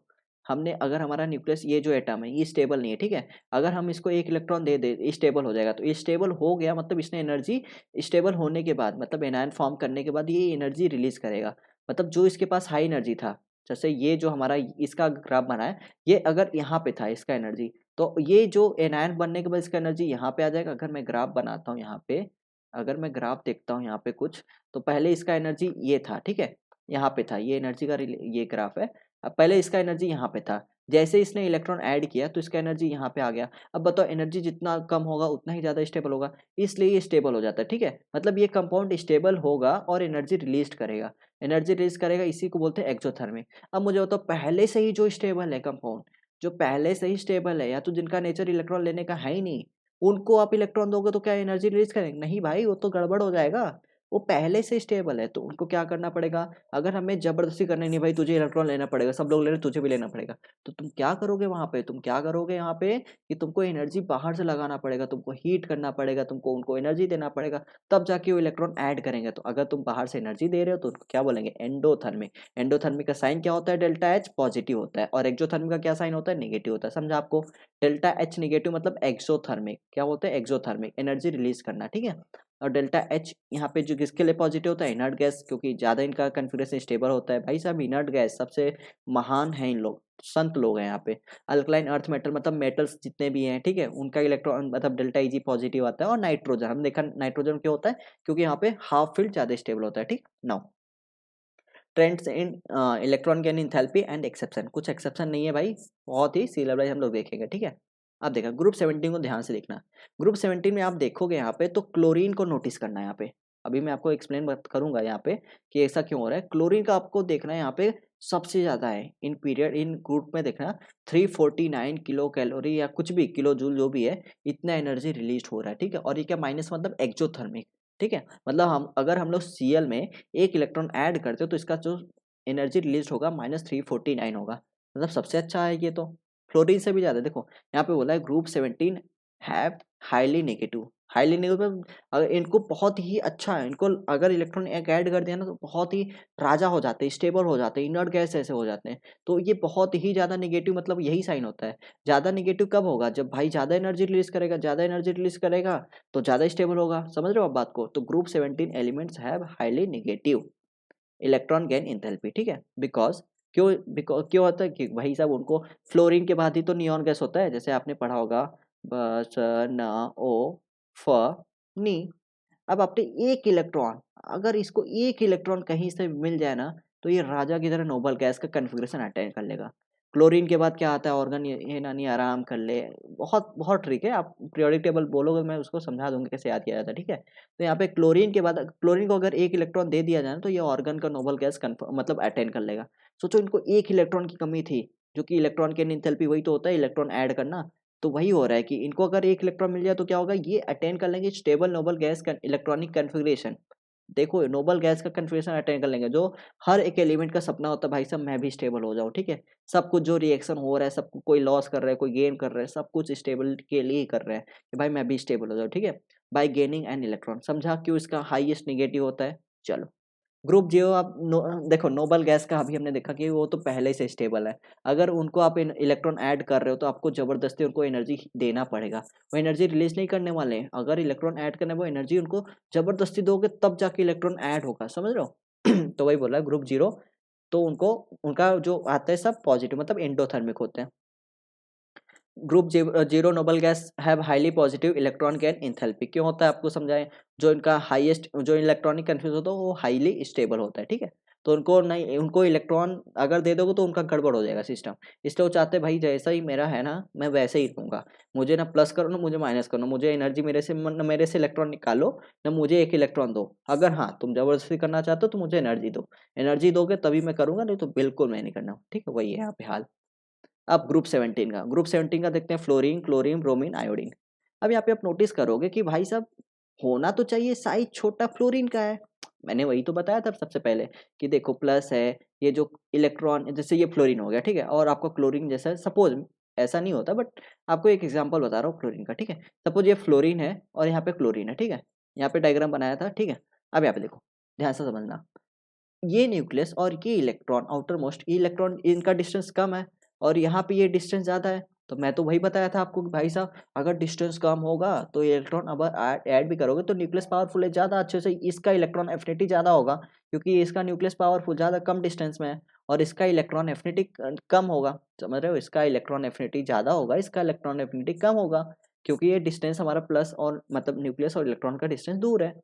हमने अगर हमारा न्यूक्लियस ये जो एटम है ये स्टेबल नहीं है, ठीक है, अगर हम इसको एक इलेक्ट्रॉन दे दे स्टेबल हो जाएगा, तो स्टेबल हो गया मतलब इसने एनर्जी, स्टेबल होने के बाद मतलब एनायन फॉर्म करने के बाद ये एनर्जी रिलीज करेगा। मतलब जो इसके पास हाई एनर्जी था, जैसे ये जो हमारा इसका ग्राफ बना है, ये अगर यहाँ पे था इसका एनर्जी, तो ये जो एनायन बनने के बाद इसका एनर्जी यहाँ पे आ जाएगा। अगर मैं ग्राफ बनाता हूँ यहाँ पे, अगर मैं ग्राफ देखता हूँ यहाँ पे कुछ, तो पहले इसका एनर्जी ये था, ठीक है, यहाँ पे था ये एनर्जी का ये ग्राफ है। अब पहले इसका एनर्जी यहाँ पे था, जैसे इसने इलेक्ट्रॉन ऐड किया तो इसका एनर्जी यहाँ पे आ गया। अब बताओ एनर्जी जितना कम होगा उतना ही ज़्यादा स्टेबल होगा, इसलिए ये स्टेबल हो जाता है, ठीक है। मतलब ये कंपाउंड स्टेबल होगा और एनर्जी रिलीज करेगा, एनर्जी रिलीज करेगा, इसी को बोलते हैं एक्सोथर्मिक। अब मुझे बताओ पहले से ही जो स्टेबल है कंपाउंड, जो पहले से ही स्टेबल है या तो जिनका नेचर इलेक्ट्रॉन लेने का है ही नहीं, उनको आप इलेक्ट्रॉन दोगे तो क्या एनर्जी रिलीज करेंगे? नहीं भाई, वो तो गड़बड़ हो जाएगा। वो पहले से स्टेबल है तो उनको क्या करना पड़ेगा? अगर हमें जबरदस्ती करना नहीं भाई तुझे इलेक्ट्रॉन लेना पड़ेगा, सब लोग ले रहे हैं तुझे भी लेना पड़ेगा, तो तुम क्या करोगे वहां पे? तुम क्या करोगे यहाँ पे कि तुमको एनर्जी बाहर से लगाना पड़ेगा, तुमको हीट करना पड़ेगा, तुमको उनको एनर्जी देना पड़ेगा, तब जाके वो इलेक्ट्रॉन ऐड करेंगे। तो अगर तुम बाहर से एनर्जी दे रहे हो तो उसको क्या बोलेंगे? एंडोथर्मिक। एंडोथर्मिक का साइन क्या होता है? डेल्टा एच पॉजिटिव होता है, और एक्सोथर्मिक का क्या साइन होता है? नेगेटिव होता है। समझा आपको? डेल्टा एच नेगेटिव मतलब एक्सोथर्मिक। क्या होता है? एक्सोथर्मिक, एनर्जी रिलीज करना, ठीक है। और डेल्टा एच यहाँ पे जो किसके लिए पॉजिटिव होता है? इनर्ट गैस, क्योंकि ज़्यादा इनका कन्फिग्रेशन स्टेबल होता है। भाई साहब इनर्ट गैस सबसे महान है, इन लोग संत लोग हैं यहाँ पे। अल्कलाइन अर्थ मेटल मतलब मेटल्स जितने भी हैं, ठीक है, उनका इलेक्ट्रॉन मतलब डेल्टा ईजी पॉजिटिव आता है। और नाइट्रोजन, हम देखा नाइट्रोजन क्यों होता है? क्योंकि यहाँ पे हाफ फील्ड ज़्यादा स्टेबल होता है, ठीक। Now trends in electron gain enthalpy and exception, कुछ एक्सेप्शन नहीं है भाई, बहुत ही सी लेवल हम लोग देखेंगे, ठीक है। आप देखा ग्रुप 17 को ध्यान से देखना। ग्रुप 17 में आप देखोगे यहाँ पे तो क्लोरीन को नोटिस करना है यहाँ पे। अभी मैं आपको एक्सप्लेन करूंगा यहाँ पे कि ऐसा क्यों हो रहा है। क्लोरीन का आपको देखना है यहाँ पे सबसे ज्यादा है इन पीरियड, इन ग्रुप में देखना 349 किलो कैलोरी या कुछ भी किलो जूल जो भी है, इतना एनर्जी रिलीज हो रहा है, ठीक है। और ये क्या माइनस मतलब एक्सोथर्मिक, ठीक है। मतलब हम अगर हम लोग Cl में एक इलेक्ट्रॉन ऐड करते हो तो इसका जो एनर्जी रिलीज होगा -349 होगा। मतलब सबसे अच्छा है ये तो, फ्लोरीन से भी ज़्यादा। देखो यहाँ पे बोला है group 17 have highly negative, highly negative, अगर इनको बहुत ही अच्छा है, इनको अगर इलेक्ट्रॉन एक ऐड कर दिया ना तो बहुत ही राजा हो जाते हैं, स्टेबल हो जाते हैं, इनर्ट गैस ऐसे हो जाते हैं। तो ये बहुत ही ज़्यादा नेगेटिव, मतलब यही साइन होता है। ज़्यादा नेगेटिव कब होगा? जब भाई ज़्यादा एनर्जी रिलीज करेगा, ज़्यादा एनर्जी रिलीज करेगा तो ज़्यादा स्टेबल होगा। समझ रहे हो आप बात को? तो group 17 elements have highly negative electron gain enthalpy, ठीक है। बिकॉज बिकॉज क्यों होता है कि भाई साहब उनको फ्लोरीन के बाद ही तो नियॉन गैस होता है, जैसे आपने पढ़ा होगा बस न ओ फ नी। अब आपने एक इलेक्ट्रॉन, अगर इसको एक इलेक्ट्रॉन कहीं से मिल जाए ना तो ये राजा की तरह नोबल गैस का कन्फिग्रेशन अटेंड कर लेगा। क्लोरीन के बाद क्या आता है? ऑर्गन ये नानी आराम कर ले। बहुत बहुत ट्रिक है, आप पीरियोडिक टेबल बोलोगे मैं उसको समझा दूंगा कैसे याद किया जाता है, ठीक है। तो यहाँ पे क्लोरीन के बाद क्लोरीन को अगर एक इलेक्ट्रॉन दे दिया जाए ना तो ये ऑर्गन का नोबल गैस मतलब अटेंड कर लेगा। सोचो इनको एक इलेक्ट्रॉन की कमी थी, जो कि इलेक्ट्रॉन के एंथैल्पी वही तो होता है इलेक्ट्रॉन ऐड करना। तो वही हो रहा है कि इनको अगर एक इलेक्ट्रॉन मिल जाए तो क्या होगा? ये अटेंड कर लेंगे स्टेबल नोबल गैस का इलेक्ट्रॉनिक कन्फिग्रेशन। देखो नोबल गैस का कन्फिग्रेशन अटेंड कर लेंगे, जो हर एक एलिमेंट का सपना होता है भाई साहब मैं भी स्टेबल हो जाऊँ, ठीक है। सब कुछ जो रिएक्शन हो रहा है, सब कोई लॉस कर रहा है, कोई गेन कर रहा है, सब कुछ स्टेबल के लिए ही कर रहे हैं कि भाई मैं भी स्टेबल हो जाऊँ, ठीक है। बाय गेनिंग एन इलेक्ट्रॉन, समझा क्यों इसका हाईएस्ट नेगेटिव होता है? चलो ग्रुप जीरो आप देखो नोबल गैस का अभी हमने देखा कि वो तो पहले से स्टेबल है। अगर उनको आप इलेक्ट्रॉन ऐड कर रहे हो तो आपको जबरदस्ती उनको एनर्जी देना पड़ेगा, वो एनर्जी रिलीज नहीं करने वाले हैं। अगर इलेक्ट्रॉन ऐड करने वो एनर्जी उनको जबरदस्ती दोगे तब जाके इलेक्ट्रॉन ऐड होगा, समझ रहे हो? तो वही बोला ग्रुप जीरो, तो उनको उनका जो आता है सब पॉजिटिव मतलब एंडोथर्मिक होते हैं। Group zero noble guys have highly positive electron gain enthalpy, क्यों होता है आपको समझाएं। जो इनका हाईएस्ट जो इलेक्ट्रॉनिक कन्फ्यूज होता है वो हाईली स्टेबल होता है, ठीक है। तो उनको नहीं, उनको इलेक्ट्रॉन अगर दे दोगे तो उनका गड़बड़ हो जाएगा सिस्टम। इसलिए वो चाहते हैं भाई जैसा ही मेरा है ना मैं वैसे ही रहूंगा, मुझे ना प्लस करो ना मुझे माइनस करो, मुझे एनर्जी मेरे से न मेरे से इलेक्ट्रॉन निकालो ना मुझे एक इलेक्ट्रॉन दो। अगर हाँ तुम जबरदस्ती करना चाहते हो तो मुझे एनर्जी दो, एनर्जी दोगे तभी मैं करूंगा, नहीं तो बिल्कुल मैं नहीं करना, ठीक है। वही है यहाँ पे हाल। अब ग्रुप 17 का देखते हैं फ्लोरीन क्लोरीन ब्रोमीन आयोडीन। अब यहाँ पे आप नोटिस करोगे कि भाई साहब होना तो चाहिए साइज छोटा फ्लोरीन का है। मैंने वही तो बताया था सबसे पहले कि देखो प्लस है, ये जो इलेक्ट्रॉन जैसे ये फ्लोरीन हो गया, ठीक है, और आपको क्लोरीन जैसा सपोज, ऐसा नहीं होता बट आपको एक एग्जांपल बता रहा हूँ क्लोरीन का, ठीक है। सपोज ये फ्लोरीन है और यहाँ पे क्लोरीन है, ठीक है। यहाँ पे डायग्राम बनाया था, ठीक है। अब यहाँ पे देखो ध्यान से समझना, ये न्यूक्लियस और ये इलेक्ट्रॉन आउटर मोस्ट, ये इलेक्ट्रॉन इनका डिस्टेंस कम है, और यहाँ पे ये डिस्टेंस ज़्यादा है। तो मैं तो वही बताया था आपको कि भाई साहब अगर डिस्टेंस कम होगा तो इलेक्ट्रॉन अगर ऐड भी करोगे तो न्यूक्लियस पावरफुल है ज़्यादा अच्छे से, इसका इलेक्ट्रॉन एफिनिटी ज़्यादा होगा क्योंकि इसका न्यूक्लियस पावरफुल ज़्यादा कम डिस्टेंस में है और इसका इलेक्ट्रॉन एफिनिटी कम होगा। समझ रहे हो, इसका इलेक्ट्रॉन एफिनिटी ज़्यादा होगा, इसका इलेक्ट्रॉन एफिनिटी कम होगा क्योंकि ये डिस्टेंस हमारा प्लस और मतलब न्यूक्लियस और इलेक्ट्रॉन का डिस्टेंस दूर है।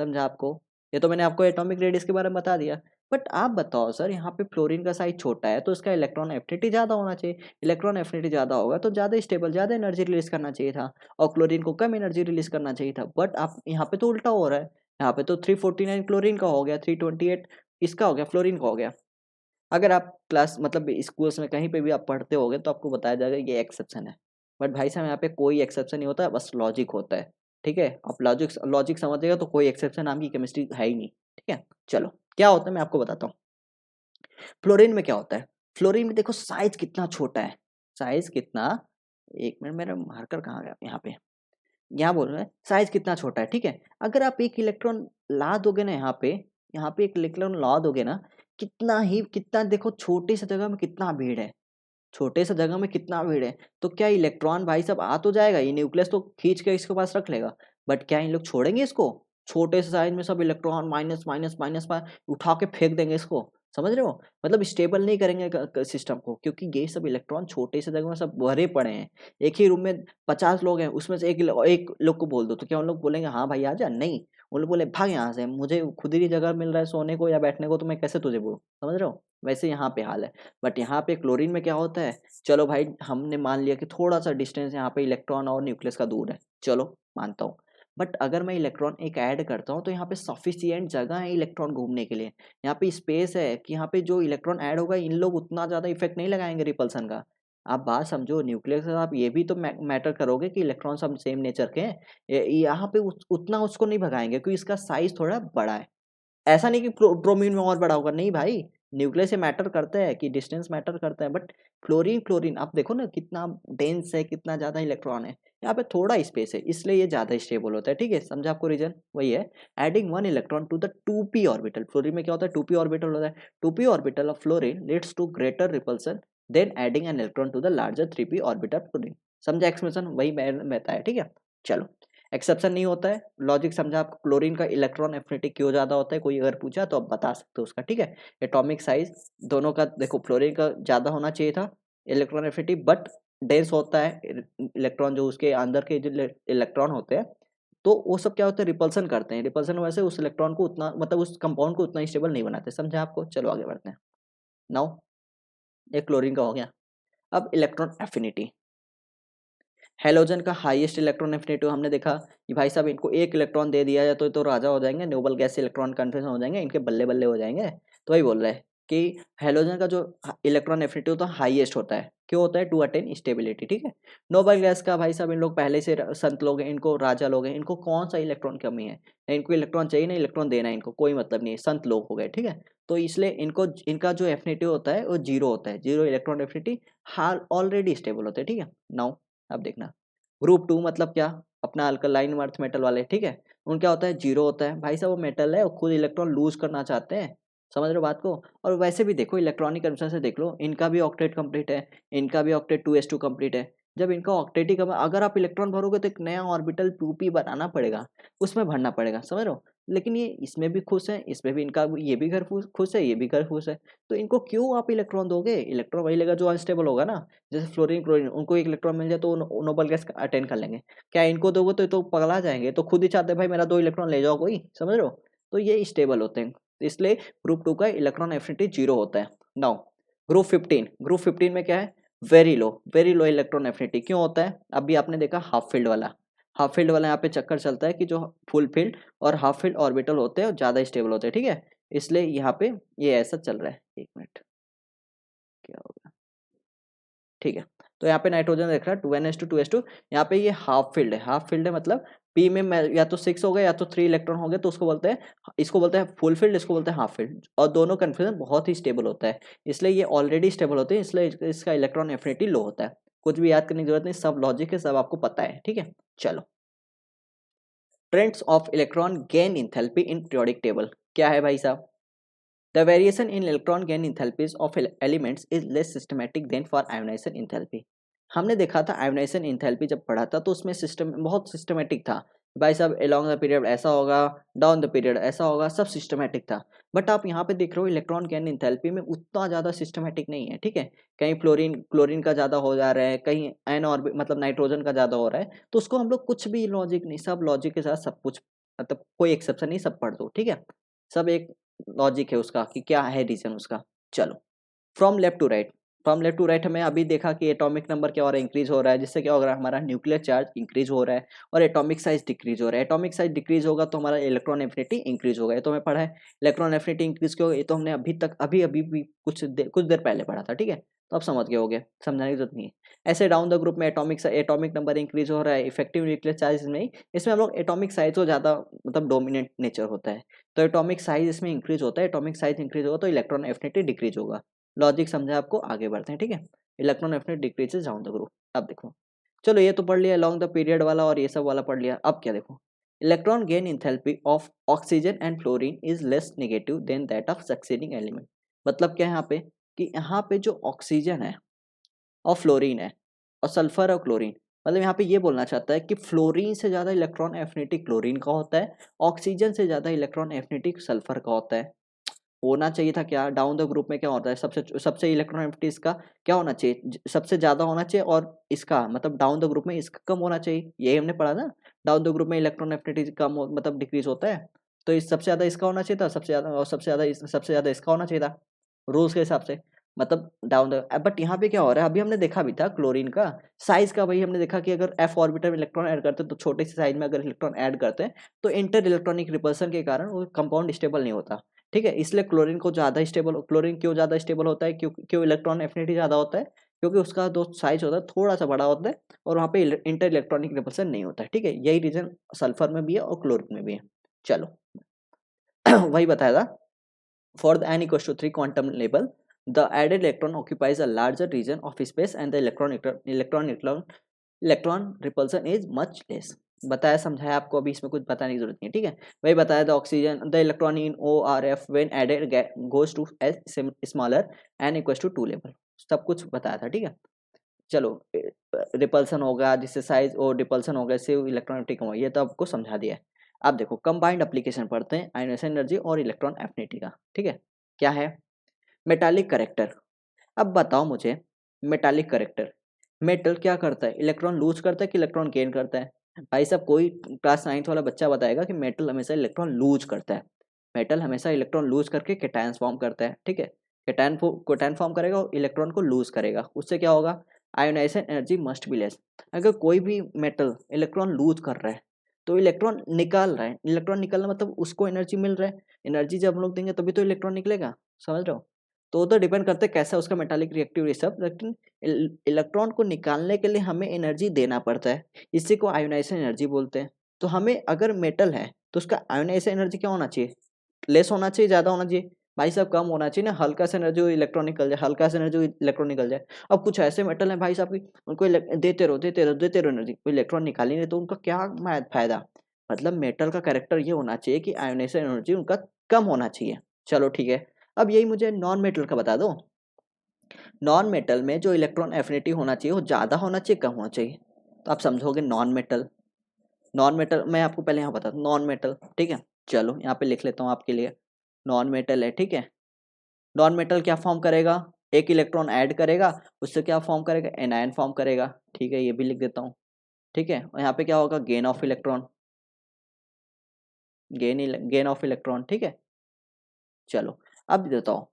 समझा आपको? ये तो मैंने आपको एटॉमिक रेडियस के बारे में बता दिया। बट आप बताओ सर, यहाँ पे फ्लोरीन का साइज छोटा है तो इसका इलेक्ट्रॉन एफिनिटी ज़्यादा होना चाहिए। इलेक्ट्रॉन एफिनिटी ज़्यादा होगा तो ज़्यादा स्टेबल, ज़्यादा एनर्जी रिलीज करना चाहिए था और क्लोरीन को कम एनर्जी रिलीज करना चाहिए था। बट आप यहाँ पे तो उल्टा हो रहा है। यहाँ पे तो 349 क्लोरीन का हो गया, 328 इसका हो गया, फ्लोरीन का हो गया। अगर आप क्लास मतलब स्कूल्स में कहीं पे भी आप पढ़ते होगे तो आपको बताया जाएगा ये एक्सेप्शन है। बट भाई साहब यहाँ पे कोई एक्सेप्शन नहीं होता है, बस लॉजिक होता है। ठीक है, आप लॉजिक लॉजिक समझिएगा तो कोई एक्सेप्शन नाम की केमिस्ट्री है ही नहीं। ठीक है, चलो क्या होता है मैं आपको बताता हूँ। फ्लोरीन में क्या होता है, फ्लोरीन में देखो साइज कितना छोटा है। साइज कितना, एक मिनट मेरा मार्कर कहाँ गया, यहाँ पे, यहाँ बोल रहे हैं साइज कितना छोटा है। ठीक है, अगर आप एक इलेक्ट्रॉन ला दोगे ना यहाँ पे एक इलेक्ट्रॉन ला दोगे ना, कितना देखो छोटे से जगह में कितना भीड़ है, छोटे से जगह में कितना भीड़ है। तो क्या इलेक्ट्रॉन भाई सब आ तो जाएगा, ये न्यूक्लियस तो खींच के इसके पास रख लेगा, बट क्या इन लोग छोड़ेंगे इसको? छोटे से साइज में सब इलेक्ट्रॉन माइनस माइनस माइनस उठा के फेंक देंगे इसको। समझ रहे हो, मतलब स्टेबल नहीं करेंगे सिस्टम को, क्योंकि ये सब इलेक्ट्रॉन छोटे से जगह में सब भरे पड़े हैं। एक ही रूम में 50 लोग हैं, उसमें से एक लोग को बोल दो तो क्या उन लोग बोलेंगे हाँ भाई आ जा? नहीं, उन लोग बोले भाग यहाँ से, मुझे खुद ही नहीं जगह मिल रहा है सोने को या बैठने को, तो मैं कैसे तुझे बोलूँ? समझ रहे हो, वैसे यहाँ पे हाल है। बट यहाँ पे क्लोरीन में क्या होता है, चलो भाई हमने मान लिया कि थोड़ा सा डिस्टेंस यहाँ पे इलेक्ट्रॉन और न्यूक्लियस का दूर है, चलो मानता हूँ। बट अगर मैं इलेक्ट्रॉन एक ऐड करता हूँ तो यहाँ पे सफिशियंट जगह है इलेक्ट्रॉन घूमने के लिए, यहाँ पे स्पेस है कि यहाँ पे जो इलेक्ट्रॉन ऐड होगा इन लोग उतना ज़्यादा इफेक्ट नहीं लगाएंगे रिपल्सन का। आप बात समझो, न्यूक्लियस आप ये भी तो मैटर करोगे कि इलेक्ट्रॉन सब सेम नेचर के हैं, यहाँ पे उतना उसको नहीं भगाएंगे क्योंकि इसका साइज थोड़ा बड़ा है। ऐसा नहीं कि ब्रोमीन में और बड़ा होगा, नहीं भाई, न्यूक्लियस से मैटर करता है कि डिस्टेंस मैटर करता है। बट फ्लोरीन फ्लोरीन आप देखो ना कितना डेंस है, कितना ज़्यादा इलेक्ट्रॉन है, यहाँ पे थोड़ा स्पेस है इसलिए ये ज़्यादा स्टेबल होता है। ठीक है, समझा आपको रीजन, वही है adding one electron to the 2p orbital. Fluorine में क्या होता है, 2p ऑर्बिटल होता है। 2p orbital of fluorine leads to greater repulsion than adding an electron to the larger 3p orbital fluorine. समझा एक्सप्रेशन, वही मैं बताया। ठीक है, चलो एक्सेप्शन नहीं होता है, लॉजिक समझा आपको। क्लोरीन का इलेक्ट्रॉन एफिनिटी क्यों ज़्यादा होता है, कोई अगर पूछा तो आप बता सकते हो उसका। ठीक है, एटॉमिक साइज दोनों का देखो, फ्लोरीन का ज़्यादा होना चाहिए था इलेक्ट्रॉन एफिनिटी, बट डेंस होता है इलेक्ट्रॉन, जो उसके अंदर के जो इलेक्ट्रॉन होते हैं तो वो सब क्या होता है, रिपल्सन करते हैं। रिपल्सन वजह से उस इलेक्ट्रॉन को उतना मतलब उस कंपाउंड को उतना स्टेबल नहीं बनाते। समझा आपको, चलो आगे बढ़ते हैं। नाउ ये क्लोरीन का हो गया। अब इलेक्ट्रॉन एफिनिटी, हेलोजन का हाईएस्ट इलेक्ट्रॉन एफिनिटी हमने देखा कि भाई साहब इनको एक इलेक्ट्रॉन दे दिया जाए तो राजा हो जाएंगे, नोबल गैस इलेक्ट्रॉन कन्फर्मेशन हो जाएंगे, इनके बल्ले बल्ले हो जाएंगे। तो वही बोल रहे हैं कि हेलोजन का जो इलेक्ट्रॉन एफिनिटी होता है हाईएस्ट होता है, क्यों होता है, टू अटेन स्टेबिलिटी। ठीक है, नोबल गैस का भाई साहब इन लोग पहले से संत लोग हैं, इनको राजा लोग हैं, इनको कौन सा इलेक्ट्रॉन कमी है, इनको इलेक्ट्रॉन चाहिए नहीं, इलेक्ट्रॉन देना है इनको कोई मतलब नहीं है, संत लोग हो गए। ठीक है, तो इसलिए इनको इनका जो एफिनिटी होता है वो जीरो होता है, जीरो इलेक्ट्रॉन एफिनिटी, हाल ऑलरेडी स्टेबल होते हैं। ठीक है, नाउ अब देखना ग्रुप टू मतलब क्या, अपना अल्कलाइन अर्थ मेटल वाले। ठीक है, उनका क्या होता है, जीरो होता है। भाई साहब वो मेटल है, वो खुद इलेक्ट्रॉन लूज करना चाहते हैं। समझ रहे हो बात को। और वैसे भी देखो इलेक्ट्रॉनिक कंडीशन से देख लो, इनका भी ऑक्टेट कंप्लीट है, इनका भी ऑक्टेट 2s2 कंप्लीट है। जब इनका ऑक्टेट ही कम, अगर आप इलेक्ट्रॉन भरोगे तो एक नया ऑर्बिटल 2p बनाना पड़ेगा, उसमें भरना पड़ेगा। समझ रहे हो, लेकिन ये इसमें भी खुश है, इसमें भी इनका ये भी घर खुश है, ये भी घर खुश है, तो इनको क्यों आप इलेक्ट्रॉन दोगे? इलेक्ट्रॉन वही लेगा जो अनस्टेबल होगा ना। जैसे फ्लोरीन क्लोरीन, उनको एक इलेक्ट्रॉन मिल जाए तो नोबल गैस अटेंड कर लेंगे। क्या इनको दोगे तो ये तो पगला जाएंगे, तो खुद ही चाहते हैं भाई मेरा 2 इलेक्ट्रॉन ले जाओ कोई। समझ रहे हो, तो ये स्टेबल होते हैं, इसलिए ग्रुप टू का इलेक्ट्रॉन एफिनिटी जीरो होता है। नाउ ग्रुप 15 में क्या है, वेरी लो इलेक्ट्रॉन एफिनिटी। क्यों होता है, अभी आपने देखा हाफ फील्ड वाला यहाँ पे चक्कर चलता है कि जो फुल फील्ड और हाफ फील्ड ऑर्बिटल होते हैं और ज़्यादा स्टेबल होते हैं। ठीक है, इसलिए यहाँ पे ये ऐसा चल रहा है। एक मिनट, क्या होगा, ठीक है, तो यहाँ पे नाइट्रोजन देख रहा है 2n2 यहाँ पे ये हाफ फील्ड है मतलब पी में या तो 6 हो गए या तो 3 इलेक्ट्रॉन हो गए, तो उसको बोलते हैं, इसको बोलते हैं फुल फील्ड, इसको बोलते हैं हाफ फील्ड, और दोनों कन्फ्यूजन बहुत ही स्टेबल होता है, इसलिए ये ऑलरेडी स्टेबल होते हैं, इसलिए इसका इलेक्ट्रॉन एफिनिटी लो होता है। कुछ भी याद करने की जरूरत नहीं, सब लॉजिक है, सब आपको पता है। ठीक है, चलो trends of electron gain enthalpy in periodic table क्या है भाई साहब, the variation in electron gain enthalpies of elements is less systematic than for ionisation enthalpy. हमने देखा था आयोनाइजेशन इंथैल्पी जब पढ़ा था तो उसमें सिस्टम बहुत सिस्टमैटिक था, भाई साहब अलोंग द पीरियड ऐसा होगा, डाउन द पीरियड ऐसा होगा, सब सिस्टमैटिक था। बट आप यहाँ पे देख रहे हो इलेक्ट्रॉन गेन इंथैल्पी में उतना ज़्यादा सिस्टमैटिक नहीं है, ठीक है। कहीं क्लोरीन क्लोरीन का ज़्यादा हो जा रहा है, कहीं एन और मतलब नाइट्रोजन का ज़्यादा हो रहा है, तो उसको हम लोग कुछ भी लॉजिक नहीं, सब लॉजिक के साथ सब कुछ, मतलब कोई एक्सेप्शन नहीं, सब पढ़ दो, ठीक है। सब एक लॉजिक है उसका कि क्या है रीजन उसका। चलो, from left to right, from left to right हमें अभी देखा कि एटॉमिक नंबर क्या हो रहा है, इंक्रीज हो रहा है, जिससे क्या हो रहा है, हमारा न्यूक्लियर चार्ज इंक्रीज हो रहा है और एटॉमिक साइज डिक्रीज हो रहा है। एटॉमिक साइज डिक्रीज होगा तो हमारा इलेक्ट्रॉन एफिनिटी इंक्रीज होगा, ये तो हमें पढ़ा है। इलेक्ट्रॉन एफिनिटी इंक्रीज क्यों, ये तो हमने अभी तक अभी अभी भी कुछ देर पहले पढ़ा था, ठीक है। तो आप समझ गए होगे, समझाने की जरूरत नहीं है। ऐसे डाउन द ग्रुप में एटॉमिक नंबर इंक्रीज हो रहा है, इफेक्टिव न्यूक्लियर चार्ज में, इसमें हम लोग एटॉमिक साइज को ज़्यादा मतलब डोमिनेंट नेचर होता है, तो एटॉमिक साइज इसमें इंक्रीज होता है। एटॉमिक साइज इंक्रीज होगा तो इलेक्ट्रॉन एफिनिटी डिक्रीज होगा। लॉजिक समझा आपको, आगे बढ़ते हैं, ठीक है। Electron affinity decreases down the group. अब देखो, चलो ये तो पढ़ लिया लॉन्ग द पीरियड वाला और ये सब वाला पढ़ लिया। अब क्या देखो, electron gain enthalpy of oxygen and fluorine is less negative than that of succeeding element. मतलब क्या है यहाँ पे, कि यहाँ पे जो ऑक्सीजन है और फ्लोरीन है और सल्फर और क्लोरीन, मतलब यहाँ पे ये बोलना चाहता है कि फ्लोरीन से ज़्यादा इलेक्ट्रॉन एफिनिटी क्लोरीन का होता है, ऑक्सीजन से ज़्यादा इलेक्ट्रॉन एफिनिटी सल्फर का होता है। होना चाहिए था क्या, डाउन द ग्रुप में क्या होता है, सबसे सबसे इलेक्ट्रॉन एफिनिटी इसका क्या होना चाहिए, सबसे ज़्यादा होना चाहिए, और इसका मतलब डाउन द ग्रुप में इसका कम होना चाहिए, यही हमने पढ़ा ना। डाउन द ग्रुप में इलेक्ट्रॉन एफिनिटी कम मतलब डिक्रीज होता है, तो इस सबसे ज़्यादा इसका होना चाहिए था, सबसे ज़्यादा, और सबसे ज़्यादा इसका होना चाहिए था रूल्स के हिसाब से, मतलब डाउन द। बट यहाँ पे क्या हो रहा है, अभी हमने देखा भी था क्लोरीन का साइज का, वही हमने देखा कि अगर एफ ऑर्बिटर में इलेक्ट्रॉन ऐड करते हैं तो छोटे से साइज में अगर इलेक्ट्रॉन ऐड करते हैं तो इंटर इलेक्ट्रॉनिक रिपल्सन के कारण वो कंपाउंड स्टेबल नहीं होता, ठीक है। इसलिए क्लोरीन को ज़्यादा स्टेबल, क्लोरीन क्यों ज़्यादा स्टेबल होता है, क्यों इलेक्ट्रॉन एफिनिटी ज़्यादा होता है, क्योंकि उसका जो साइज होता है थोड़ा सा बड़ा होता है और वहाँ पे इंटर इलेक्ट्रॉनिक रिपल्सन नहीं होता है, ठीक है। यही रीजन सल्फर में भी है और क्लोरीन में भी है। चलो वही बताया था, for the n equals to 3 quantum level, the added electron occupies a larger region of space and the electron repulsion is much less। बताया समझाया आपको, अभी इसमें कुछ बताने की जरूरत नहीं है, ठीक है। वही बताया था, oxygen the electron in O or F when added goes to as smaller n equals to 2 level, सब कुछ बताया था, ठीक है। चलो, रिपल्सन होगा जिससे साइज और रिपल्सन होगा इससे इलेक्ट्रॉनिक कम होगा, ये तो आपको समझा दिया है। अब देखो कंबाइंड एप्लीकेशन पढ़ते हैं आयोनाइजेशन एनर्जी और इलेक्ट्रॉन एफिनिटी का, ठीक है। क्या है, मेटालिक करेक्टर। अब बताओ मुझे, मेटालिक करेक्टर, मेटल क्या करता है, इलेक्ट्रॉन लूज करता है कि इलेक्ट्रॉन गेन करता है। भाई साहब कोई क्लास 9th वाला बच्चा बताएगा कि मेटल हमेशा इलेक्ट्रॉन लूज करता है। मेटल हमेशा इलेक्ट्रॉन लूज करके केटायंस फॉर्म करता है, ठीक है। केटायन फॉर्म करेगा और इलेक्ट्रॉन को लूज करेगा, उससे क्या होगा, ionisation energy must be less. अगर कोई भी मेटल इलेक्ट्रॉन लूज कर रहा है तो इलेक्ट्रॉन निकाल रहा है, इलेक्ट्रॉन निकालना मतलब उसको एनर्जी मिल रहा है, एनर्जी जब हम लोग देंगे तभी तो इलेक्ट्रॉन निकलेगा, समझ रहे हो। तो डिपेंड करता है कैसा उसका मेटालिक रिएक्टिव रिसर्व, लेकिन इलेक्ट्रॉन को निकालने के लिए हमें एनर्जी देना पड़ता है, इसी को आयोनाइजेशन एनर्जी बोलते हैं। तो हमें अगर मेटल है तो उसका आयोनाइजेशन एनर्जी क्या होना चाहिए, लेस होना चाहिए, ज़्यादा होना चाहिए, भाई साहब कम होना चाहिए ना, हल्का सा एनर्जी इलेक्ट्रॉन निकल जाए, हल्का सा एनर्जी इलेक्ट्रॉन निकल जाए। अब कुछ ऐसे मेटल हैं भाई साहब की उनको देते रहो देते रहो देते रहो एनर्जी, इलेक्ट्रॉन निकाल ही नहीं तो उनका क्या फायदा। मतलब मेटल का कैरेक्टर ये होना चाहिए कि आयोनाइजेशन एनर्जी उनका कम होना चाहिए। चलो ठीक है, अब यही मुझे नॉन मेटल का बता दो, नॉन मेटल में जो इलेक्ट्रॉन एफिनिटी होना चाहिए वो ज़्यादा होना चाहिए कम होना चाहिए, तो आप समझोगे नॉन मेटल। नॉन मेटल मैं आपको पहले यहाँ बताता हूँ, नॉन मेटल, ठीक है। चलो यहाँ पे लिख लेता हूँ आपके लिए, नॉन मेटल है, ठीक है। नॉन मेटल क्या फॉर्म करेगा, एक इलेक्ट्रॉन ऐड करेगा, उससे क्या फॉर्म करेगा, एनायन फॉर्म करेगा, ठीक है, ये भी लिख देता हूँ, ठीक है। और यहाँ पे क्या होगा, gain of electron, gain of electron, ठीक है। चलो अब देता हूँ,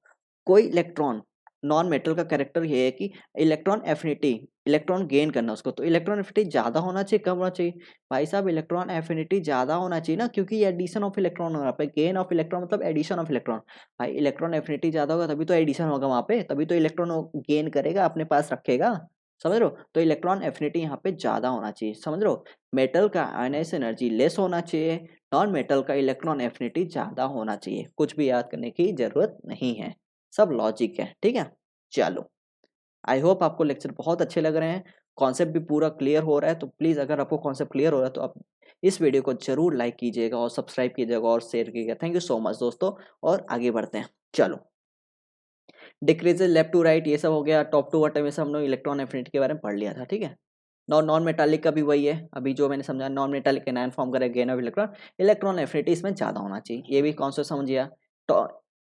कोई इलेक्ट्रॉन, नॉन मेटल का कैरेक्टर ये है कि इलेक्ट्रॉन एफिनिटी, इलेक्ट्रॉन गेन करना उसको, तो इलेक्ट्रॉन एफिनिटी ज़्यादा होना चाहिए कम होना चाहिए, भाई साहब इलेक्ट्रॉन एफिनिटी ज़्यादा होना चाहिए ना, क्योंकि ये एडिशन ऑफ इलेक्ट्रॉन हो रहा है, गेन ऑफ इलेक्ट्रॉन मतलब एडिशन ऑफ इलेक्ट्रॉन। भाई इलेक्ट्रॉन एफिनिटी ज़्यादा होगा तभी तो एडिशन होगा वहाँ पे, तभी तो इलेक्ट्रॉन गेन करेगा अपने पास रखेगा, समझ रहे हो। तो इलेक्ट्रॉन एफिनिटी यहाँ पे ज़्यादा होना चाहिए, समझ रहे हो। मेटल का आयनाइजेशन एनर्जी लेस होना चाहिए, नॉन मेटल का इलेक्ट्रॉन एफिनिटी ज़्यादा होना चाहिए, कुछ भी याद करने की जरूरत नहीं है, सब लॉजिक है, ठीक है। चलो, आई होप आपको लेक्चर बहुत अच्छे लग रहे हैं, कॉन्सेप्ट भी पूरा क्लियर हो रहा है, तो प्लीज़ अगर आपको कॉन्सेप्ट क्लियर हो रहा है तो आप इस वीडियो को जरूर लाइक कीजिएगा और सब्सक्राइब कीजिएगा और शेयर कीजिएगा। थैंक यू सो मच दोस्तों, और आगे बढ़ते हैं। चलो, डिक्रीजेज लेफ्ट टू राइट ये सब हो गया, टॉप टू बॉटम ये सब हम लोग इलेक्ट्रॉन एफिनिटी के बारे में पढ़ लिया था, ठीक है। नॉन मेटालिक का भी वही है, अभी जो मैंने समझा, नॉन मेटालिक एनायन फॉर्म करेगा, gain of electron, electron affinity इसमें ज़्यादा होना चाहिए, ये भी कॉन्सेप्ट समझिए। तो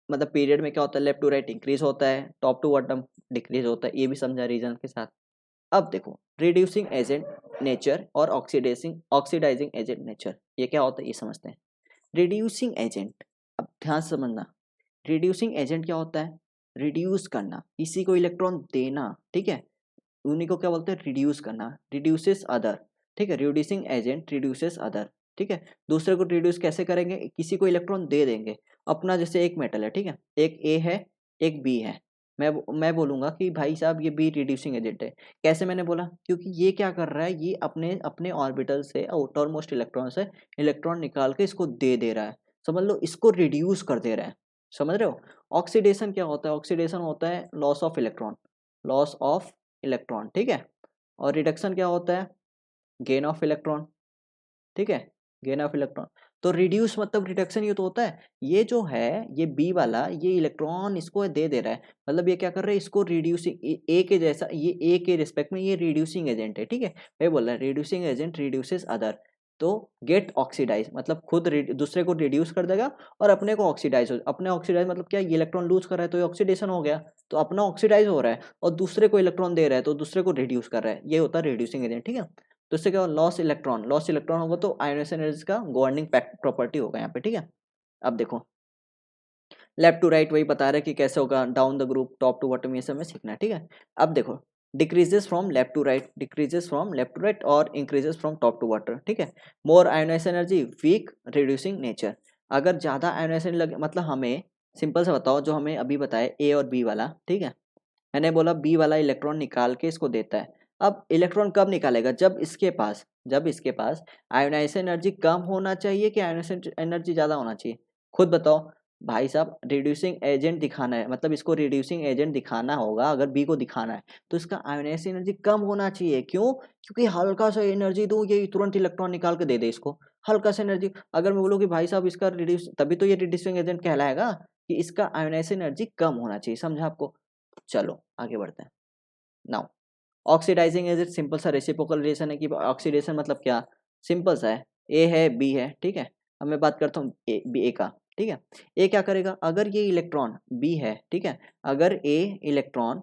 मतलब पीरियड में क्या होता है, लेफ्ट टू राइट इंक्रीज होता है, टॉप टू बॉटम डिक्रीज होता है, ये भी समझा रीजन के साथ। अब देखो, रिड्यूसिंग एजेंट नेचर और ऑक्सीडाइजिंग एजेंट नेचर, ये क्या होता है ये समझते हैं। रिड्यूसिंग एजेंट, अब ध्यान से समझना, रिड्यूसिंग एजेंट क्या होता है, रिड्यूस करना, किसी को इलेक्ट्रॉन देना, ठीक है, उन्हीं को क्या बोलते हैं, रिड्यूस करना, रिड्यूसेस अदर, ठीक है, रिड्यूसिंग एजेंट रिड्यूसेस अदर, ठीक है। दूसरे को रिड्यूस कैसे करेंगे, किसी को इलेक्ट्रॉन दे देंगे, अपना जैसे एक मेटल है, ठीक है, एक ए है एक बी है, मैं बोलूंगा कि भाई साहब ये बी रिड्यूसिंग एजेंट है। कैसे मैंने बोला, क्योंकि ये क्या कर रहा है, ये अपने अपने ऑर्बिटल से, आउटर मोस्ट इलेक्ट्रॉन से इलेक्ट्रॉन निकाल के इसको दे रहा है, समझ लो इसको रिड्यूस कर दे रहा है, समझ रहे हो। ऑक्सीडेशन क्या होता है, ऑक्सीडेशन होता है loss of electron, loss of electron, ठीक है। और रिडक्शन क्या होता है, गेन ऑफ इलेक्ट्रॉन, ठीक है, गेन ऑफ इलेक्ट्रॉन। तो रिड्यूस मतलब रिडक्शन ही तो होता है। ये जो है, ये बी वाला, ये इलेक्ट्रॉन इसको दे रहा है, मतलब ये क्या कर रहा है, इसको रिड्यूसिंग, ए के जैसा, ये ए के रिस्पेक्ट में ये रिड्यूसिंग एजेंट है, ठीक है। ये बोल रहा है रिड्यूसिंग एजेंट रिड्यूसेस अदर, तो गेट ऑक्सीडाइज मतलब खुद दूसरे को रिड्यूस कर देगा और अपने को ऑक्सीडाइज हो, अपने ऑक्सीडाइज मतलब क्या, ये इलेक्ट्रॉन लूज कर रहा है तो ये ऑक्सीडेशन हो गया, तो अपना ऑक्सीडाइज हो रहा है और दूसरे को इलेक्ट्रॉन दे रहा है तो दूसरे को रिड्यूस कर रहा है, ये होता है रिड्यूसिंग एजेंट, ठीक है। तो इससे क्या होगा, लॉस इलेक्ट्रॉन होगा, तो आयोनाइजेशन एनर्जी का गवर्निंग प्रॉपर्टी होगा यहाँ पे, ठीक है। अब देखो, लेफ्ट टू राइट वही बता रहा है कि कैसे होगा, down the group, top to bottom, ये सब में सीखना है, ठीक है। अब देखो, decreases from left to right, decreases from left to right और increases from top to bottom, ठीक है। More ionisation energy, weak reducing nature, अगर ज़्यादा आयोनाइजेशन लगे, मतलब हमें सिंपल से बताओ, जो हमें अभी बताया ए और बी वाला, ठीक है, मैंने बोला बी वाला इलेक्ट्रॉन निकाल के इसको देता है। अब इलेक्ट्रॉन कब निकालेगा, जब इसके पास आयोनाइजेशन एनर्जी कम होना चाहिए कि आयोनाइजेशन एनर्जी ज़्यादा होना चाहिए, खुद बताओ भाई साहब। रिड्यूसिंग एजेंट दिखाना है, मतलब इसको रिड्यूसिंग एजेंट दिखाना होगा, अगर बी को दिखाना है तो इसका आयोनाइजेशन एनर्जी कम होना चाहिए, क्यों, क्योंकि हल्का सा एनर्जी दूं ये तुरंत इलेक्ट्रॉन निकाल के दे दे इसको, हल्का सा एनर्जी। अगर मैं बोलूँ कि भाई साहब इसका रिड्यूस, तभी तो ये रिड्यूसिंग एजेंट कहलाएगा कि इसका आयोनाइजेशन एनर्जी कम होना चाहिए, समझा आपको। चलो आगे बढ़ते हैं। नाउ ऑक्सीडाइजिंग एजेंट, सिंपल सा रेसिप्रोकल रिलेशन है कि ऑक्सीडेशन मतलब क्या, सिंपल सा है, ए है बी है, ठीक है। अब मैं बात करता हूँ ए का, ठीक है। ए क्या करेगा, अगर ये इलेक्ट्रॉन बी है, ठीक है, अगर ए इलेक्ट्रॉन,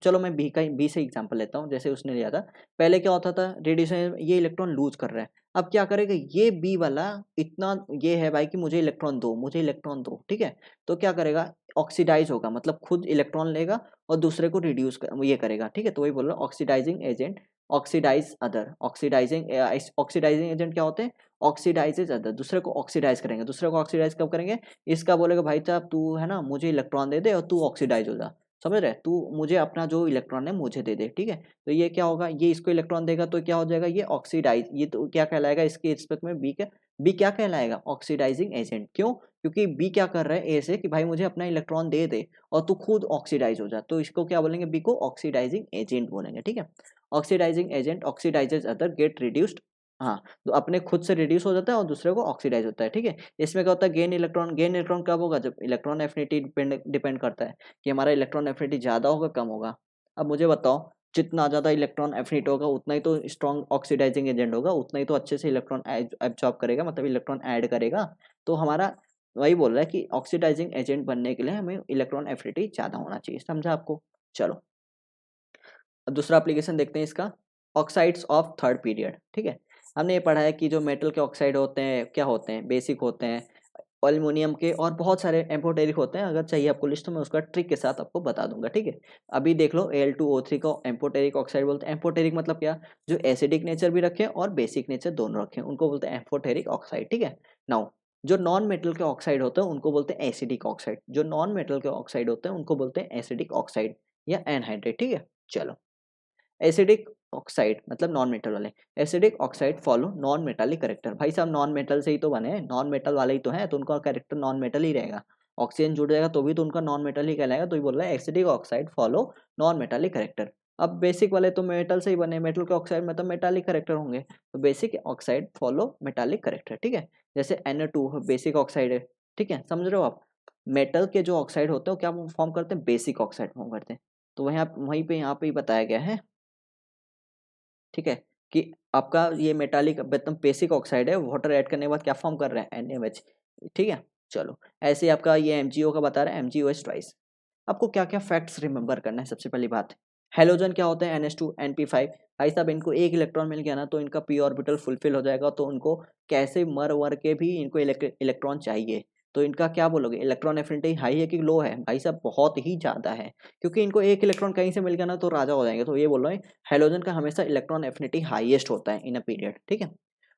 चलो मैं बी से एग्जांपल लेता हूँ, जैसे उसने लिया था। पहले क्या होता था, रेडिएशन, ये इलेक्ट्रॉन लूज कर रहा है, अब क्या करेगा ये बी वाला, इतना ये है भाई कि मुझे इलेक्ट्रॉन दो, मुझे इलेक्ट्रॉन दो, ठीक है। तो क्या करेगा, ऑक्सीडाइज होगा, मतलब खुद इलेक्ट्रॉन लेगा और दूसरे को रिड्यूस ये करेगा, ठीक है। तो वही बोल रहा हूँ, oxidising agent oxidise other, oxidising agent क्या होते हैं, ऑक्सीडाइजेज अदर, दूसरे को ऑक्सीडाइज करेंगे, दूसरे को ऑक्सीडाइज कब करेंगे, इसका बोलेगा भाई साहब तू है ना, मुझे इलेक्ट्रॉन दे दे और तू ऑक्सीडाइज हो जा, समझ रहे, तू मुझे अपना जो इलेक्ट्रॉन है मुझे दे दे, ठीक है। तो ये क्या होगा, ये इसको इलेक्ट्रॉन देगा तो क्या हो जाएगा, ये ऑक्सीडाइज, ये तो क्या कहलाएगा इसके रिस्पेक्ट में, बी क्या कहलाएगा, ऑक्सीडाइजिंग एजेंट, क्यों, क्योंकि बी क्या कर रहा है ए से कि भाई मुझे अपना इलेक्ट्रॉन दे दे और तू खुद ऑक्सीडाइज हो जा, तो इसको क्या बोलेंगे, बी को ऑक्सीडाइजिंग एजेंट बोलेंगे, ठीक है। Oxidising agent oxidises other get reduced, हाँ, तो अपने खुद से रिड्यूस हो जाता है और दूसरे को ऑक्सीडाइज होता है, ठीक है। इसमें क्या होता है, गेन इलेक्ट्रॉन कब होगा, जब इलेक्ट्रॉन एफिनिटी डिपेंड करता है कि हमारा इलेक्ट्रॉन एफिनिटी ज़्यादा होगा कम होगा। अब मुझे बताओ, जितना ज़्यादा इलेक्ट्रॉन एफिनिटी होगा उतना ही तो स्ट्रॉन्ग ऑक्सीडाइजिंग एजेंट होगा, उतना ही तो अच्छे से इलेक्ट्रॉन एब्जॉर्ब करेगा, मतलब इलेक्ट्रॉन ऐड करेगा। तो हमारा वही बोल रहा है कि ऑक्सीडाइजिंग एजेंट बनने के लिए हमें इलेक्ट्रॉन एफिनिटी ज़्यादा होना चाहिए, समझा आपको। चलो, अब दूसरा एप्लीकेशन देखते हैं इसका, ऑक्साइड्स ऑफ थर्ड पीरियड, ठीक है। हमने ये पढ़ा है कि जो मेटल के ऑक्साइड होते हैं क्या होते हैं, बेसिक होते हैं, एल्युमिनियम के और बहुत सारे एम्फोटेरिक होते हैं, अगर चाहिए आपको लिस्ट में उसका ट्रिक के साथ आपको बता दूंगा, ठीक है। अभी देख लो Al2O3 को एम्फोटेरिक ऑक्साइड बोलते हैं। एम्फोटेरिक मतलब क्या, जो एसिडिक नेचर भी रखे और बेसिक नेचर दोनों रखे उनको बोलते हैं एम्फोटेरिक ऑक्साइड, ठीक है। नाउ जो नॉन मेटल के ऑक्साइड होते हैं उनको बोलते हैं एसिडिक ऑक्साइड, जो नॉन मेटल के ऑक्साइड होते हैं उनको बोलते हैं एसिडिक ऑक्साइड या एनहाइड्रेट, ठीक है। चलो, एसिडिक ऑक्साइड मतलब नॉन मेटल वाले, acidic oxide follow non metallic character, भाई साहब नॉन मेटल से ही तो बने हैं, नॉन मेटल वाले ही तो हैं, तो उनका करेक्टर नॉन मेटल ही रहेगा। ऑक्सीजन जुड़ जाएगा तो भी तो उनका नॉन मेटल ही कहलाएगा, तो ये बोल रहा है acidic oxide follow non metallic character. अब बेसिक वाले तो मेटल से ही बने, मेटल के ऑक्साइड में तो मेटालिक करेक्टर होंगे, तो basic oxide follow metallic character, ठीक है। जैसे Na2 बेसिक ऑक्साइड है, ठीक है, समझ रहे हो आप। मेटल के जो ऑक्साइड होते हैं वो क्या फॉर्म करते हैं, बेसिक ऑक्साइड फॉर्म करते हैं। तो वहीं पे यहाँ पे ही बताया गया है, ठीक है, कि आपका ये मेटालिक एकदम बेसिक ऑक्साइड है, वाटर ऐड करने के बाद क्या फॉर्म कर रहे हैं, NaOH, ठीक है। चलो ऐसे ही आपका ये MgO का बता रहा है, MgOH ट्वाइस। आपको क्या क्या फैक्ट्स रिमेंबर करना है, सबसे पहली बात, हेलोजन क्या होते हैं, NH2 NP5। भाई साहब इनको एक इलेक्ट्रॉन मिल गया ना तो इनका पी ऑर्बिटल फुलफिल हो जाएगा, तो उनको कैसे मर वर के भी इनको इलेक्ट्रॉन चाहिए। तो इनका क्या बोलोगे, इलेक्ट्रॉन एफिनिटी हाई है कि लो है, भाई साहब बहुत ही ज़्यादा है, क्योंकि इनको एक इलेक्ट्रॉन कहीं से मिल गया ना तो राजा हो जाएंगे। तो ये बोल रहे हैं हेलोजन का हमेशा इलेक्ट्रॉन एफिनिटी हाईएस्ट होता है इन अ पीरियड, ठीक है।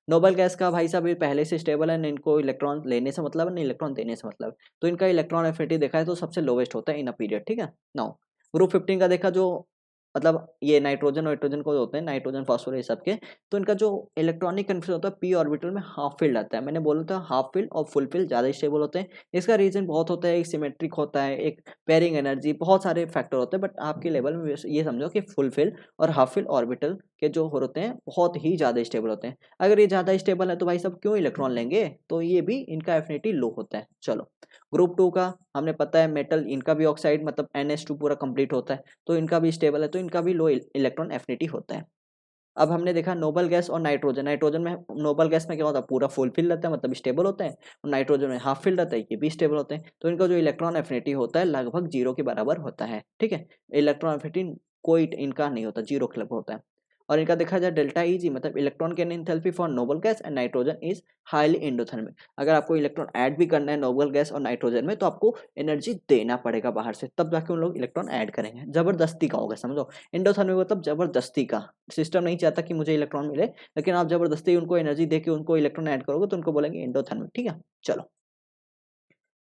नोबल गैस का भाई साहब ये पहले से स्टेबल है, न इनको इलेक्ट्रॉन लेने से मतलब है, न इलेक्ट्रॉन देने से मतलब, तो इनका इलेक्ट्रॉन एफिनिटी देखा है तो सबसे लोवेस्ट होता है इन अ पीरियड, ठीक है। नाउ ग्रुप 15 का देखा, जो मतलब ये नाइट्रोजन नाइट्रोजन को होते हैं, नाइट्रोजन फॉस्फोरस ये सबके, तो इनका जो इलेक्ट्रॉनिक कन्फ्यूजन होता है पी ऑर्बिटल में हाफ फील्ड आता है। मैंने बोला था हाफ फील्ड और फुल फील्ड ज़्यादा स्टेबल होते हैं। इसका रीजन बहुत होता है, एक सिमेट्रिक होता है, एक पेयरिंग एनर्जी, बहुत सारे फैक्टर होते हैं, बट आपके लेवल में ये समझो कि फुल फील्ड और हाफ फील्ड ऑर्बिटल के जो होते हैं बहुत ही ज़्यादा स्टेबल होते हैं। अगर ये ज़्यादा स्टेबल है तो भाई सब क्यों इलेक्ट्रॉन लेंगे, तो ये भी इनका एफिनिटी लो होता है। चलो ग्रुप 2 का हमने पता है, मेटल इनका भी ऑक्साइड मतलब NH2 पूरा कंप्लीट होता है, तो इनका भी स्टेबल है, तो इनका भी लो इलेक्ट्रॉन एफिनिटी होता है। अब हमने देखा नोबल गैस और नाइट्रोजन, नाइट्रोजन में नोबल गैस में क्या होता है, पूरा फुल फिल रहता है मतलब स्टेबल होते हैं, और नाइट्रोजन में हाफ फिल रहता है, ये भी स्टेबल होते हैं। तो इनका जो इलेक्ट्रॉन एफिनिटी होता है लगभग जीरो के बराबर होता है, ठीक है। इलेक्ट्रॉन एफिनिटी कोई इनका नहीं होता, जीरो के लगभग होता है। और इनका देखा जाए डेल्टा Eg मतलब electron gain enthalpy for noble gas and nitrogen is highly endothermic. अगर आपको इलेक्ट्रॉन ऐड भी करना है नोबल गैस और नाइट्रोजन में तो आपको एनर्जी देना पड़ेगा बाहर से, तब जाके उन लोग इलेक्ट्रॉन ऐड करेंगे, जबरदस्ती का होगा, समझो। एंडोथर्मिक मतलब जबरदस्ती का, सिस्टम नहीं चाहता कि मुझे इलेक्ट्रॉन मिले, लेकिन आप जबरदस्ती उनको एनर्जी देके उनको इलेक्ट्रॉन ऐड करोगे तो उनको बोलेंगे एंडोथर्मिक, ठीक है। चलो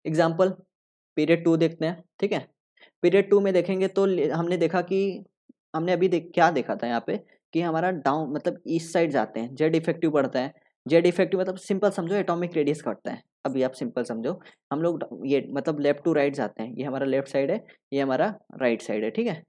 एग्जाम्पल पीरियड 2 देखते हैं, ठीक है। पीरियड 2 में देखेंगे तो हमने देखा कि हमने अभी क्या देखा था यहाँ पे, कि हमारा डाउन मतलब ईस्ट साइड जाते हैं, जेड इफेक्टिव बढ़ता है। जेड इफेक्टिव मतलब सिंपल समझो एटॉमिक रेडियस घटता है। अभी आप सिंपल समझो, हम लोग ये मतलब लेफ्ट टू राइट जाते हैं, ये हमारा लेफ्ट साइड है, ये हमारा राइट साइड है, ठीक है।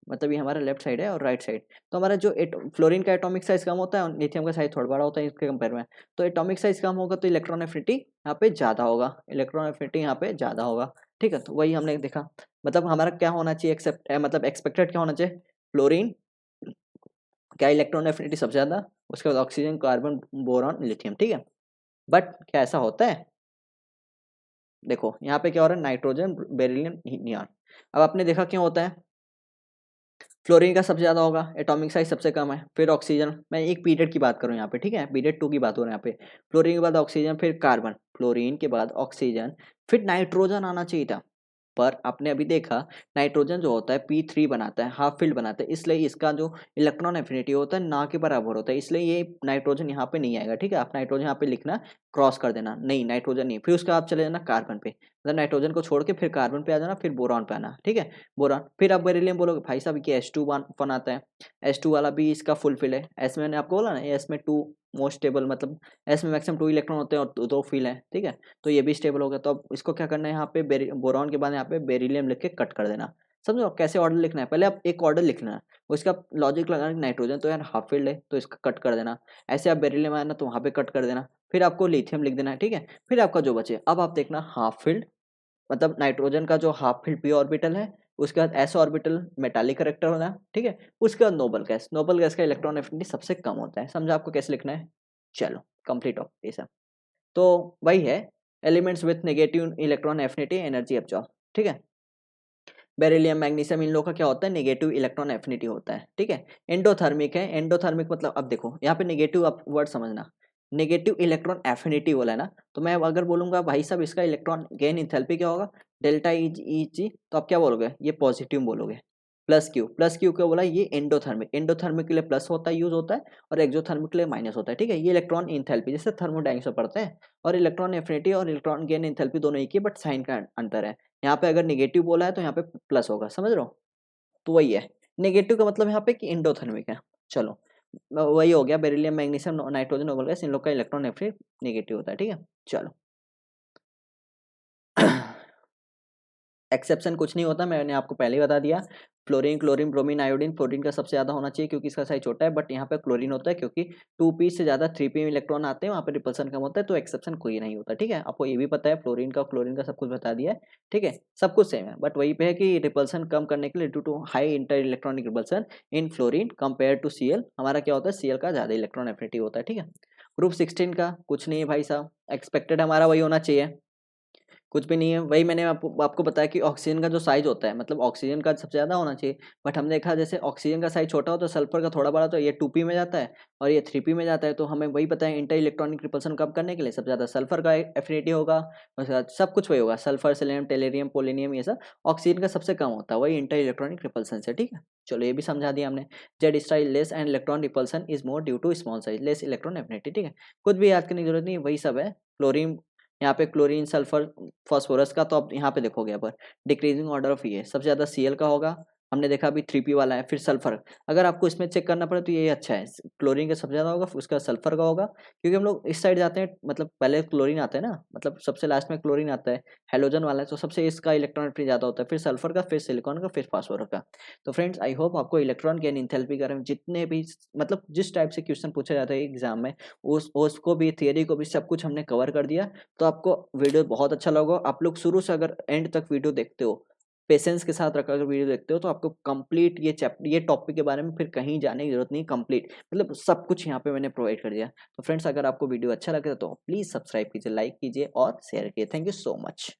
मतलब ये हमारा लेफ्ट साइड है और राइट साइड, तो हमारा जो फ्लोरीन का एटॉमिक साइज कम होता है और लिथियम का साइज थोड़ा बड़ा होता है इसके कंपेयर में। तो एटॉमिक साइज कम होगा तो इलेक्ट्रॉन एफिनिटी यहाँ पे ज़्यादा होगा, इलेक्ट्रॉन एफिनिटी यहाँ पे ज़्यादा होगा, ठीक है। तो वही हमने देखा, मतलब हमारा क्या होना चाहिए, मतलब एक्सपेक्टेड क्या होना चाहिए, फ्लोरीन क्या इलेक्ट्रॉन एफिनिटी सबसे ज़्यादा, उसके बाद ऑक्सीजन, कार्बन, बोरॉन, लिथियम, ठीक है। बट क्या ऐसा होता है, देखो यहाँ पे क्या हो रहा है, नाइट्रोजन, बेरिलियम, नियॉन। अब आपने देखा क्यों होता है, फ्लोरीन का सबसे ज़्यादा होगा, एटॉमिक साइज सबसे कम है, फिर ऑक्सीजन, मैं एक पीरियड की बात करूँ यहाँ पे, ठीक है, पीरियड 2 की बात हो रहा है यहाँ पे। फ्लोरीन के बाद ऑक्सीजन, फिर कार्बन, फ्लोरीन के बाद ऑक्सीजन, फिर नाइट्रोजन आना चाहिए था। पर आपने अभी देखा नाइट्रोजन जो होता है P3 बनाता है, हाफ फील्ड बनाता है, इसलिए इसका जो इलेक्ट्रॉन एफिनिटी होता है ना के बराबर होता है, इसलिए ये नाइट्रोजन यहाँ पे नहीं आएगा, ठीक है। आप नाइट्रोजन यहाँ पे लिखना, क्रॉस कर देना, नहीं नाइट्रोजन नहीं, फिर उसका आप चले जाना कार्बन पे, मतलब नाइट्रोजन को छोड़ के फिर कार्बन पे आ जाना, फिर बोरॉन पे आना, ठीक है। बोरॉन, फिर आप बेरिलियम बोलोगे, भाई साहब ये H2 बनाता है, H2 वाला भी इसका फुल फिल है, एस मैंने आपको बोला ना, एस में 2 मोस्ट स्टेबल, मतलब एस में मैक्सिमम 2 इलेक्ट्रॉन होते हैं और दो फिल है, ठीक है। तो ये भी स्टेबल हो गया, तो अब इसको क्या करना है, यहाँ पे बोरॉन के बाद यहाँ पे बेरिलियम लिख के कट कर देना। समझो कैसे ऑर्डर लिखना है, पहले आप एक ऑर्डर लिखना है, उसका लॉजिक लगाना, नाइट्रोजन तो यार हाफ फील्ड है तो इसका कट कर देना, ऐसे आप बेरिलियम आया ना तो वहाँ पे कट कर देना, फिर आपको लिथियम लिख देना है, ठीक है। फिर आपका जो बचे, अब आप देखना हाफ फील्ड, मतलब नाइट्रोजन का जो हाफ फील्ड पी ऑर्बिटल है, उसके बाद एस ऑर्बिटल मेटालिक करेक्टर होना है, ठीक है। उसके बाद नोबल गैस, नोबल गैस का इलेक्ट्रॉन एफिनिटी सबसे कम होता है, समझा आपको कैसे लिखना है। चलो कंप्लीट हो ये सब, तो वही है, elements with negative electron affinity energy absorb, ठीक है। बेरिलियम, मैग्नीशियम, इन लोगों का क्या होता है, नेगेटिव इलेक्ट्रॉन एफिनिटी होता है, ठीक है। एंडोथर्मिक है, एंडोथर्मिक मतलब अब देखो यहाँ पे नेगेटिव, आप वर्ड समझना, नेगेटिव इलेक्ट्रॉन एफिनिटी बोला है ना, तो मैं अगर बोलूंगा भाई साहब इसका इलेक्ट्रॉन गेन इंथैल्पी क्या होगा, डेल्टा ई जी, तो आप क्या बोलोगे, ये पॉजिटिव बोलोगे। प्लस क्यू क्या बोला, ये एंडोथर्मिक, एंडोथर्मिक के लिए प्लस होता है, यूज होता है, और एक्सोथर्मिक के लिए माइनस होता है, ठीक है। ये इलेक्ट्रॉन इंथैल्पी जैसे थर्मोडायनेमिक्स में पढ़ते हैं, और इलेक्ट्रॉन एफिनिटी और इलेक्ट्रॉन गेन इंथैल्पी दोनों एक ही, बट साइन का अंतर है। यहाँ पे अगर नेगेटिव बोला है तो यहाँ पे प्लस होगा, समझ रहे हो। तो वही है, नेगेटिव का मतलब यहाँ पे कि इंडोथर्मिक है। चलो वही हो गया, beryllium, magnesium, nitrogen, noble gas, इन लोग का इलेक्ट्रॉन नेगेटिव होता है, ठीक है। चलो एक्सेप्शन कुछ नहीं होता, मैंने आपको पहले ही बता दिया। Fluorine, chlorine, bromine, iodine, fluorine का सबसे ज़्यादा होना चाहिए क्योंकि इसका साइज छोटा है, बट यहाँ पे क्लोरीन होता है क्योंकि 2p से ज़्यादा 3p इलेक्ट्रॉन आते हैं, वहाँ पे रिपल्सन कम होता है, तो एक्सेप्शन कोई नहीं होता। ठीक है, आपको ये भी पता है, फ्लोरीन का क्लोरीन का सब कुछ बता दिया है। ठीक है, सब कुछ सेम है, बट वही पे है कि रिपल्सन कम करने के लिए due to high inter electronic repulsion in fluorine compare to Cl, हमारा क्या होता है, Cl का ज़्यादा इलेक्ट्रॉन एफिनिटी होता है। ठीक है, ग्रुप 16 का कुछ नहीं है भाई साहब, एक्सपेक्टेड हमारा वही होना चाहिए, कुछ भी नहीं है। वही मैंने आपको बताया कि ऑक्सीजन का जो साइज होता है, मतलब ऑक्सीजन का सबसे ज़्यादा होना चाहिए, बट हमने देखा जैसे ऑक्सीजन का साइज छोटा हो तो सल्फर का थोड़ा बड़ा, तो ये 2p में जाता है और ये 3p में जाता है, तो हमें वही पता है इंटर इलेक्ट्रॉनिक रिपल्सन कम करने के लिए सबसे ज़्यादा सल्फर का एफिनिटी होगा, उसके बाद सब कुछ वही होगा, सल्फर, सेलेनियम, टेलेरियम, पोलिनियम, ये सब ऑक्सीजन का सबसे कम होता है, वही इंटर इलेक्ट्रॉनिक रिपल्सन से। ठीक है, चलो ये भी समझा दिया हमने। Z style less and electron repulsion is more due to small size, less electron affinity. ठीक है, कुछ भी याद करने की जरूरत नहीं, वही सब है। क्लोरीन, यहाँ पे क्लोरीन, सल्फर, फास्फोरस का, तो आप यहाँ पे देखोगे अब डिक्रीजिंग ऑर्डर ऑफ ये सबसे ज़्यादा Cl का होगा, हमने देखा अभी 3p वाला है, फिर सल्फर। अगर आपको इसमें चेक करना पड़े तो ये अच्छा है, क्लोरीन का सबसे ज़्यादा होगा, फिर उसका सल्फर का होगा, क्योंकि हम लोग इस साइड जाते हैं, मतलब पहले क्लोरीन आता है ना, मतलब सबसे लास्ट में क्लोरीन आता है, हेलोजन वाला है, तो सबसे इसका इलेक्ट्रॉन फ्री ज़्यादा होता है, फिर सल्फर का, फिर सिलिकॉन का, फिर फास्फोरस का। तो फ्रेंड्स, आई होप आपको इलेक्ट्रॉन गेन एंथैल्पी के बारे में जितने भी, मतलब जिस टाइप से क्वेश्चन पूछा जाता है एग्जाम में, उसको भी, थियरी को भी, सब कुछ हमने कवर कर दिया। तो आपको वीडियो बहुत अच्छा लगा, आप लोग शुरू से अगर एंड तक वीडियो देखते हो, पेशेंस के साथ रखकर वीडियो देखते हो, तो आपको कंप्लीट ये चैप्टर, ये टॉपिक के बारे में फिर कहीं जाने की जरूरत नहीं, कंप्लीट मतलब सब कुछ यहाँ पे मैंने प्रोवाइड कर दिया। तो फ्रेंड्स, अगर आपको वीडियो अच्छा लगे तो प्लीज़ सब्सक्राइब कीजिए, लाइक कीजिए और शेयर कीजिए। Thank you so much.